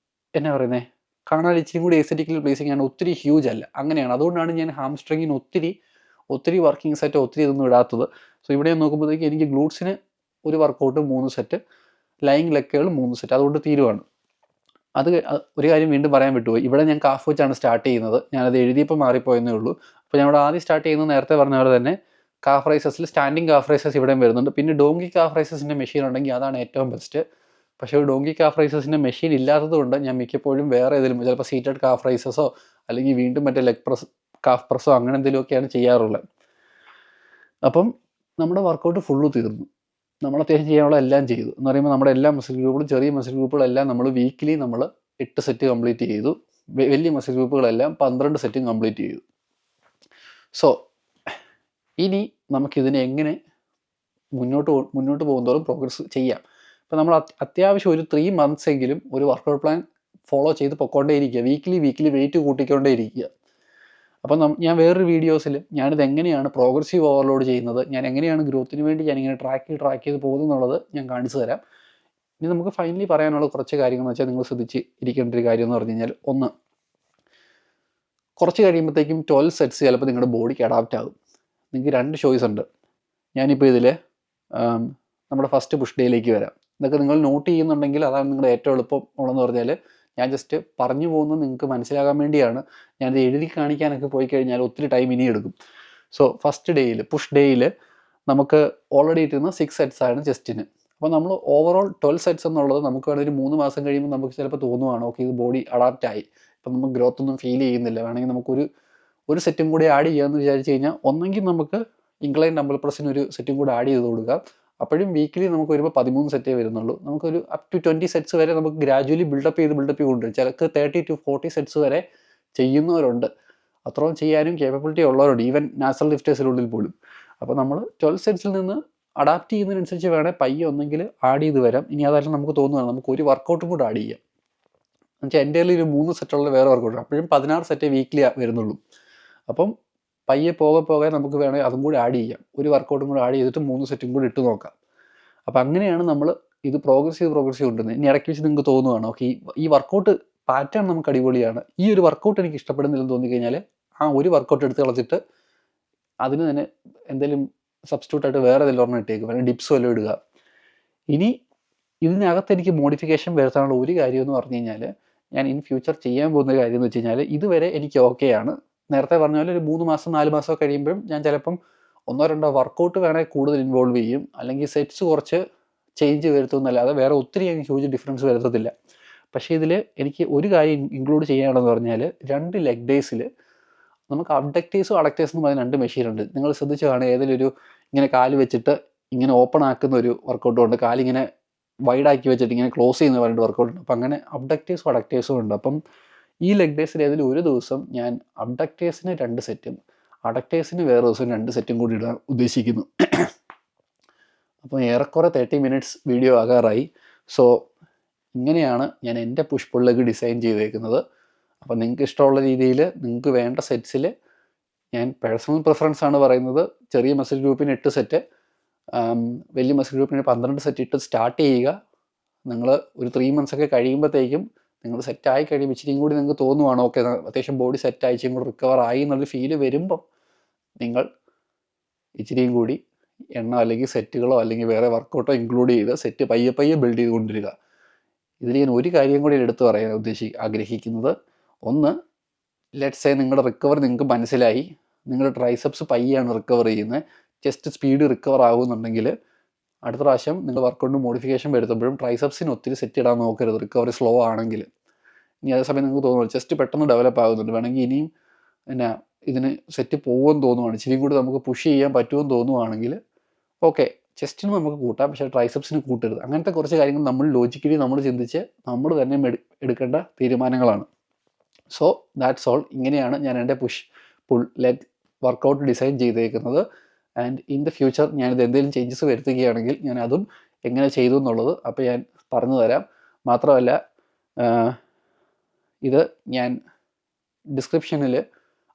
എന്നാ പറയുന്നത്, കാണാൻ ഇച്ചിരി കൂടി എസ്തെറ്റിക്കലി പ്ലീസിങ് ആണ്. ഒത്തിരി ഹ്യൂജ് അല്ല, അങ്ങനെയാണ്. അതുകൊണ്ടാണ് ഞാൻ ഹാംസ്ട്രിങ്ങിന് ഒത്തിരി വർക്കിംഗ് സെറ്റ് ഒത്തിരി ഇതൊന്നും ഇടാത്തത്. സോ ഇവിടെ നോക്കുമ്പോഴത്തേക്ക് എനിക്ക് ഗ്ലൂട്ട്സിന് ഒരു വർക്കൗട്ട് 3 സെറ്റ്, ലൈങ് ലെഗുകൾ 3 സെറ്റ്, അതുകൊണ്ട് തീരുവാണ്. ഒരു കാര്യം വീണ്ടും പറയാൻ വിട്ടുപോയി. ഇവിടെ ഞാൻ കാഫ് വെച്ചാണ് സ്റ്റാർട്ട് ചെയ്യുന്നത്. ഞാനത് എഴുതിയപ്പോൾ മാറിപ്പോയെന്നേ ഉള്ളൂ. അപ്പോൾ ഞാൻ ഇവിടെ ആദ്യം സ്റ്റാർട്ട് ചെയ്യുന്നത് നേരത്തെ പറഞ്ഞ പോലെ തന്നെ കാഫ് റൈസസിൽ സ്റ്റാൻഡിങ് കാഫ് റൈസസ് ഇവിടെയും വരുന്നുണ്ട്. പിന്നെ ഡോങ്കി കാഫ് റൈസസിൻ്റെ മെഷീൻ ഉണ്ടെങ്കിൽ അതാണ് ഏറ്റവും ബെസ്റ്റ്. പക്ഷേ ഡോങ്കി കാഫ് റൈസസിൻ്റെ മെഷീൻ ഇല്ലാത്തത് കൊണ്ട് ഞാൻ മിക്കപ്പോഴും വേറെ ഏതെങ്കിലും ചിലപ്പോൾ സീറ്റഡ് കാഫ് റൈസസോ അല്ലെങ്കിൽ വീണ്ടും മറ്റേ ലെഗ് പ്രസ് കാഫ് പ്രസ്സോ അങ്ങനെ എന്തെങ്കിലുമൊക്കെയാണ് ചെയ്യാറുള്ളത്. അപ്പം നമ്മുടെ വർക്കൗട്ട് ഫുള്ള് തീർന്നു. നമ്മൾ അത്യാവശ്യം ചെയ്യാനുള്ള എല്ലാം ചെയ്തു. എന്ന് പറയുമ്പോൾ നമ്മുടെ എല്ലാ മസിൽ ഗ്രൂപ്പുകളും ചെറിയ മസിൽ ഗ്രൂപ്പുകളെല്ലാം നമ്മൾ വീക്കിലി 8 സെറ്റ് കംപ്ലീറ്റ് ചെയ്തു. വലിയ മസിൽ ഗ്രൂപ്പുകളെല്ലാം 12 സെറ്റും കംപ്ലീറ്റ് ചെയ്തു. സോ ഇനി നമുക്കിതിനെ എങ്ങനെ മുന്നോട്ട് പോകുന്നതോറും പ്രോഗ്രസ് ചെയ്യാം. ഇപ്പോൾ നമ്മൾ അത്യാവശ്യം ഒരു 3 months എങ്കിലും ഒരു വർക്കൗട്ട് പ്ലാൻ ഫോളോ ചെയ്ത് പൊക്കോണ്ടേയിരിക്കുക. Weekly wait കൂട്ടിക്കൊണ്ടേയിരിക്കുക. അപ്പം ഞാൻ വേറൊരു വീഡിയോസിൽ ഞാനിത് എങ്ങനെയാണ് പ്രോഗ്രസീവ് ഓവർലോഡ് ചെയ്യുന്നത്, ഞാൻ എങ്ങനെയാണ് ഗ്രോത്തിന് വേണ്ടി ഞാനിങ്ങനെ ട്രാക്ക് ചെയ്ത് പോകുന്നുള്ളത് ഞാൻ കാണിച്ചു തരാം. ഇനി നമുക്ക് ഫൈനലി പറയാനുള്ള കുറച്ച് കാര്യങ്ങൾ വെച്ചാൽ നിങ്ങൾ ശ്രദ്ധിച്ച് ഇരിക്കേണ്ട ഒരു കാര്യം എന്ന് പറഞ്ഞു കഴിഞ്ഞാൽ, ഒന്ന്, കുറച്ച് കഴിയുമ്പോഴത്തേക്കും 12 സെറ്റ്സ് ചിലപ്പോൾ നിങ്ങളുടെ ബോഡിക്ക് അഡാപ്റ്റ് ആകും. നിങ്ങൾക്ക് 2 ചോയ്സ് ഉണ്ട്. ഞാനിപ്പോൾ ഇതിൽ നമ്മുടെ ഫസ്റ്റ് പുഷ് ഡേയിലേക്ക് വരാം. ഇതൊക്കെ നിങ്ങൾ നോട്ട് ചെയ്യുന്നുണ്ടെങ്കിൽ അതാണ് നിങ്ങളുടെ ഏറ്റവും എളുപ്പം ഉള്ളതെന്ന് പറഞ്ഞാൽ, ഞാൻ ജസ്റ്റ് പറഞ്ഞു പോകുന്നത് നിങ്ങൾക്ക് മനസ്സിലാകാൻ വേണ്ടിയാണ്. ഞാനിത് എഴുതി കാണിക്കാനൊക്കെ പോയി കഴിഞ്ഞാൽ ഒത്തിരി ടൈം ഇനി എടുക്കും. സോ ഫസ്റ്റ് ഡേയിൽ പുഷ് ഡേയിൽ നമുക്ക് ഓൾറെഡി ഇട്ടിരുന്ന 6 സെറ്റ്സ് ആണ് ചെസ്റ്റിന്. അപ്പോൾ നമ്മൾ ഓവറോൾ 12 സെറ്റ്സ് എന്നുള്ളത് നമുക്ക് വേണമെങ്കിൽ 3 മാസം കഴിയുമ്പോൾ നമുക്ക് ചിലപ്പോൾ തോന്നുവാണ് ഓക്കെ ഇത് ബോഡി അഡാപ്റ്റ് ആയി, ഇപ്പം നമുക്ക് ഗ്രോത്ത് ഒന്നും ഫീൽ ചെയ്യുന്നില്ല, വേണമെങ്കിൽ നമുക്കൊരു സെറ്റും കൂടി ആഡ് ചെയ്യാമെന്ന് വിചാരിച്ച് കഴിഞ്ഞാൽ ഒന്നെങ്കിൽ നമുക്ക് ഇൻക്ലൈൻ ഡംബൽ പ്രസ്സിന് ഒരു സെറ്റും കൂടി ആഡ് ചെയ്ത് കൊടുക്കാം. അപ്പോഴും വീക്കിലി നമുക്ക് വരുമ്പോൾ 13 സെറ്റേ വരുന്നുള്ളൂ. നമുക്കൊരു അപ് ടു 20 സെറ്റ്സ് വരെ നമുക്ക് ഗ്രാജുവലി ബിൽഡപ്പ് ചെയ്ത് കൊണ്ടുവരും. ചിലക്ക് 30 to 40 സെറ്റ്സ് വരെ ചെയ്യുന്നവരുണ്ട്. അത്രയും ചെയ്യാനും കേപ്പബിലിറ്റി ഉള്ളവരുണ്ട്, ഈവൻ നാച്ചുറൽ ലിഫ്റ്റേഴ്സിനുള്ളിൽ പോലും. അപ്പോൾ നമ്മൾ 12 സെറ്റ്സിൽ നിന്ന് അഡാപ്റ്റ് ചെയ്യുന്നതിനനുസരിച്ച് വേണേൽ പയ്യെ ഒന്നെങ്കിൽ ആഡ് ചെയ്ത് വരാം. ഇനി അതല്ല നമുക്ക് തോന്നുകയാണ് നമുക്ക് ഒരു വർക്കൗട്ടും കൂടെ ആഡ് ചെയ്യാം. എന്നുവെച്ചാൽ എൻ്റെ കയ്യിൽ ഒരു 3 സെറ്റുള്ള വേറെ വർക്കൗട്ട്, അപ്പോഴും 16 സെറ്റേ വീക്കിലി വരുന്നുള്ളൂ. അപ്പം പയ്യെ പോകെ നമുക്ക് വേണമെങ്കിൽ അതും കൂടി ആഡ് ചെയ്യാം. ഒരു വർക്കൗട്ടും കൂടി ആഡ് ചെയ്തിട്ട് 3 സെറ്റും കൂടി ഇട്ട് നോക്കാം. അപ്പോൾ അങ്ങനെയാണ് നമ്മൾ ഇത് പ്രോഗ്രസീവ് കൊണ്ടുവരുന്നത്. ഇനി ഇടയ്ക്ക് വെച്ച് നിങ്ങൾക്ക് തോന്നുകയാണ് ഓക്കെ ഈ വർക്കൗട്ട് പാറ്റേൺ നമുക്ക് അടിപൊളിയാണ്, ഈ ഒരു വർക്കൗട്ട് എനിക്ക് ഇഷ്ടപ്പെടുന്നില്ലെന്ന് തോന്നിക്കഴിഞ്ഞാൽ ആ ഒരു വർക്കൗട്ട് എടുത്ത് കളഞ്ഞിട്ട് അതിന് തന്നെ എന്തെങ്കിലും സബ്സ്റ്റിറ്റ്യൂട്ടായിട്ട് വേറെ ഏതെങ്കിലും ഒരെണ്ണം ഇട്ടേക്കും, അല്ലെങ്കിൽ ഡിപ്സ് വല്ലതും ഇടുക. ഇനി ഇതിനകത്ത് എനിക്ക് മോഡിഫിക്കേഷൻ വരുത്താനുള്ള ഒരു കാര്യം എന്ന് പറഞ്ഞു കഴിഞ്ഞാൽ, ഞാൻ ഇൻ ഫ്യൂച്ചർ ചെയ്യാൻ പോകുന്ന കാര്യം എന്ന് വെച്ച് കഴിഞ്ഞാൽ, ഇതുവരെ എനിക്ക് ഓക്കെയാണ്. നേരത്തെ പറഞ്ഞ പോലെ ഒരു 3 മാസം 4 മാസം കഴിയുമ്പോഴും ഞാൻ ചിലപ്പം 1-2 വർക്കൗട്ട് വേണമെങ്കിൽ കൂടുതൽ ഇൻവോൾവ് ചെയ്യും, അല്ലെങ്കിൽ സെറ്റ്സ് കുറച്ച് ചേഞ്ച് വരുത്തുന്നല്ലാതെ വേറെ ഒത്തിരി എനിക്ക് ഹ്യൂജ് ഡിഫറൻസ് വരുത്തത്തില്ല. പക്ഷേ ഇതിൽ എനിക്ക് ഒരു കാര്യം ഇൻക്ലൂഡ് ചെയ്യാനുള്ളതെന്ന് പറഞ്ഞാൽ, 2 ലെഗ് ഡേയ്സിൽ നമുക്ക് അബ്ഡക്റ്റേഴ്സും അഡക്റ്റേഴ്സും എന്ന് പറയുന്ന 2 മെഷീനുണ്ട്. നിങ്ങൾ ശ്രദ്ധിച്ച് കാണുക, ഏതെങ്കിലും ഇങ്ങനെ കാല് വെച്ചിട്ട് ഇങ്ങനെ ഓപ്പൺ ആക്കുന്ന ഒരു വർക്കൗട്ടും ഉണ്ട്, കാലിങ്ങനെ വൈഡാക്കി വെച്ചിട്ട് ഇങ്ങനെ ക്ലോസ് ചെയ്യുന്ന പറഞ്ഞിട്ട് വർക്കൗട്ട് ഉണ്ട്. അപ്പം അങ്ങനെ അബ്ഡക്റ്റേഴ്സും അഡക്റ്റേഴ്സും ഉണ്ട്. അപ്പം ഈ ലെഗ് ഡേയ്സിൽ ഏതെങ്കിലും ഒരു ദിവസം ഞാൻ അബ്ഡക്റ്റേഴ്സിന് 2 സെറ്റും അഡക്റ്റേഴ്സിന് വേറെ ദിവസം 2 സെറ്റും കൂടി ഇടാൻ ഉദ്ദേശിക്കുന്നു. അപ്പോൾ ഏറെക്കുറെ 30 minutes വീഡിയോ ആകാറായി. സോ ഇങ്ങനെയാണ് ഞാൻ എൻ്റെ പുഷ് പുൾ ലെഗ് ഡിസൈൻ ചെയ്തേക്കുന്നത്. അപ്പോൾ നിങ്ങൾക്ക് ഇഷ്ടമുള്ള രീതിയിൽ നിങ്ങൾക്ക് വേണ്ട സെറ്റ്സിൽ, ഞാൻ പേഴ്സണൽ പ്രിഫറൻസ് ആണ് പറയുന്നത്, ചെറിയ മസിൽ ഗ്രൂപ്പിന് 8 സെറ്റ്, വലിയ മസിൽ ഗ്രൂപ്പിന് 12 സെറ്റ് ഇട്ട് സ്റ്റാർട്ട് ചെയ്യുക. നിങ്ങൾ ഒരു 3 months ഒക്കെ കഴിയുമ്പോഴത്തേക്കും നിങ്ങൾ സെറ്റായി കഴിയുമ്പോൾ ഇച്ചിരിയും കൂടി നിങ്ങൾക്ക് തോന്നുവാണ് ഓക്കെ അത്യാവശ്യം ബോഡി സെറ്റായി ഇച്ചിരി കൂടി റിക്കവർ ആയി എന്നുള്ളൊരു ഫീല് വരുമ്പം നിങ്ങൾ ഇച്ചിരിയും കൂടി എണ്ണ അല്ലെങ്കിൽ സെറ്റുകളോ അല്ലെങ്കിൽ വേറെ വർക്കൗട്ടോ ഇൻക്ലൂഡ് ചെയ്ത് സെറ്റ് പയ്യെ പയ്യെ ബിൽഡ് ചെയ്ത് കൊണ്ടിരിക്കുക. ഇതിൽ ഞാൻ ഒരു കാര്യം കൂടി എടുത്തു പറയാൻ ആഗ്രഹിക്കുന്നത്, ഒന്ന്, ലെറ്റ്സ് സേ നിങ്ങളുടെ റിക്കവർ നിങ്ങൾക്ക് മനസ്സിലായി, നിങ്ങളുടെ ട്രൈസെപ്സ് പയ്യാണ് റിക്കവർ ചെയ്യുന്നത്, ചെസ്റ്റ് സ്പീഡ് റിക്കവർ ആകുന്നുണ്ടെങ്കിൽ അടുത്ത പ്രാവശ്യം നിങ്ങൾ വർക്കൗട്ട് മോഡിഫിക്കേഷൻ വരുത്തുമ്പോഴും ട്രൈസെപ്സിന് ഒത്തിരി സെറ്റ് ഇടാൻ നോക്കരുത് റിക്കവറി സ്ലോ ആണെങ്കിൽ. ഇനി അതേസമയം നിങ്ങൾക്ക് തോന്നുന്നു ചെസ്റ്റ് പെട്ടെന്ന് ഡെവലപ്പ് ആകുന്നുണ്ട്, വേണമെങ്കിൽ ഇനിയും പിന്നെ ഇതിന് സെറ്റ് പോകുമെന്ന് തോന്നുവാണ്, ഇച്ചിരി കൂടി നമുക്ക് പുഷ് ചെയ്യാൻ പറ്റുമെന്ന് തോന്നുവാണെങ്കിൽ ഓക്കെ ചെസ്റ്റിന് നമുക്ക് കൂട്ടാം, പക്ഷേ ട്രൈസെപ്സിന് കൂട്ടരുത്. അങ്ങനത്തെ കുറച്ച് കാര്യങ്ങൾ നമ്മൾ ലോജിക്കലി നമ്മൾ ചിന്തിച്ച് നമ്മൾ തന്നെ എടുക്കേണ്ട തീരുമാനങ്ങളാണ്. So that's all. ഇങ്ങനെയാണ് ഞാൻ എൻ്റെ push pull leg workout design ചെയ്തേക്കുന്നത്. ആൻഡ് ഇൻ ദ ഫ്യൂച്ചർ ഞാനിത് എന്തെങ്കിലും ചേഞ്ചസ് വരുത്തുകയാണെങ്കിൽ ഞാൻ അതും എങ്ങനെ ചെയ്തു എന്നുള്ളത് അപ്പോൾ ഞാൻ പറഞ്ഞു തരാം. മാത്രമല്ല ഇത് ഞാൻ ഡിസ്ക്രിപ്ഷനിൽ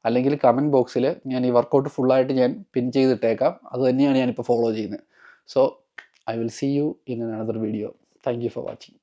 അല്ലെങ്കിൽ കമൻറ്റ് ബോക്സിൽ ഞാൻ ഈ വർക്കൗട്ട് ഫുള്ളായിട്ട് ഞാൻ പിൻ ചെയ്തിട്ടേക്കാം. അത് തന്നെയാണ് ഞാനിപ്പോൾ ഫോളോ ചെയ്യുന്നത്. So I will see you in another video. Thank you for watching.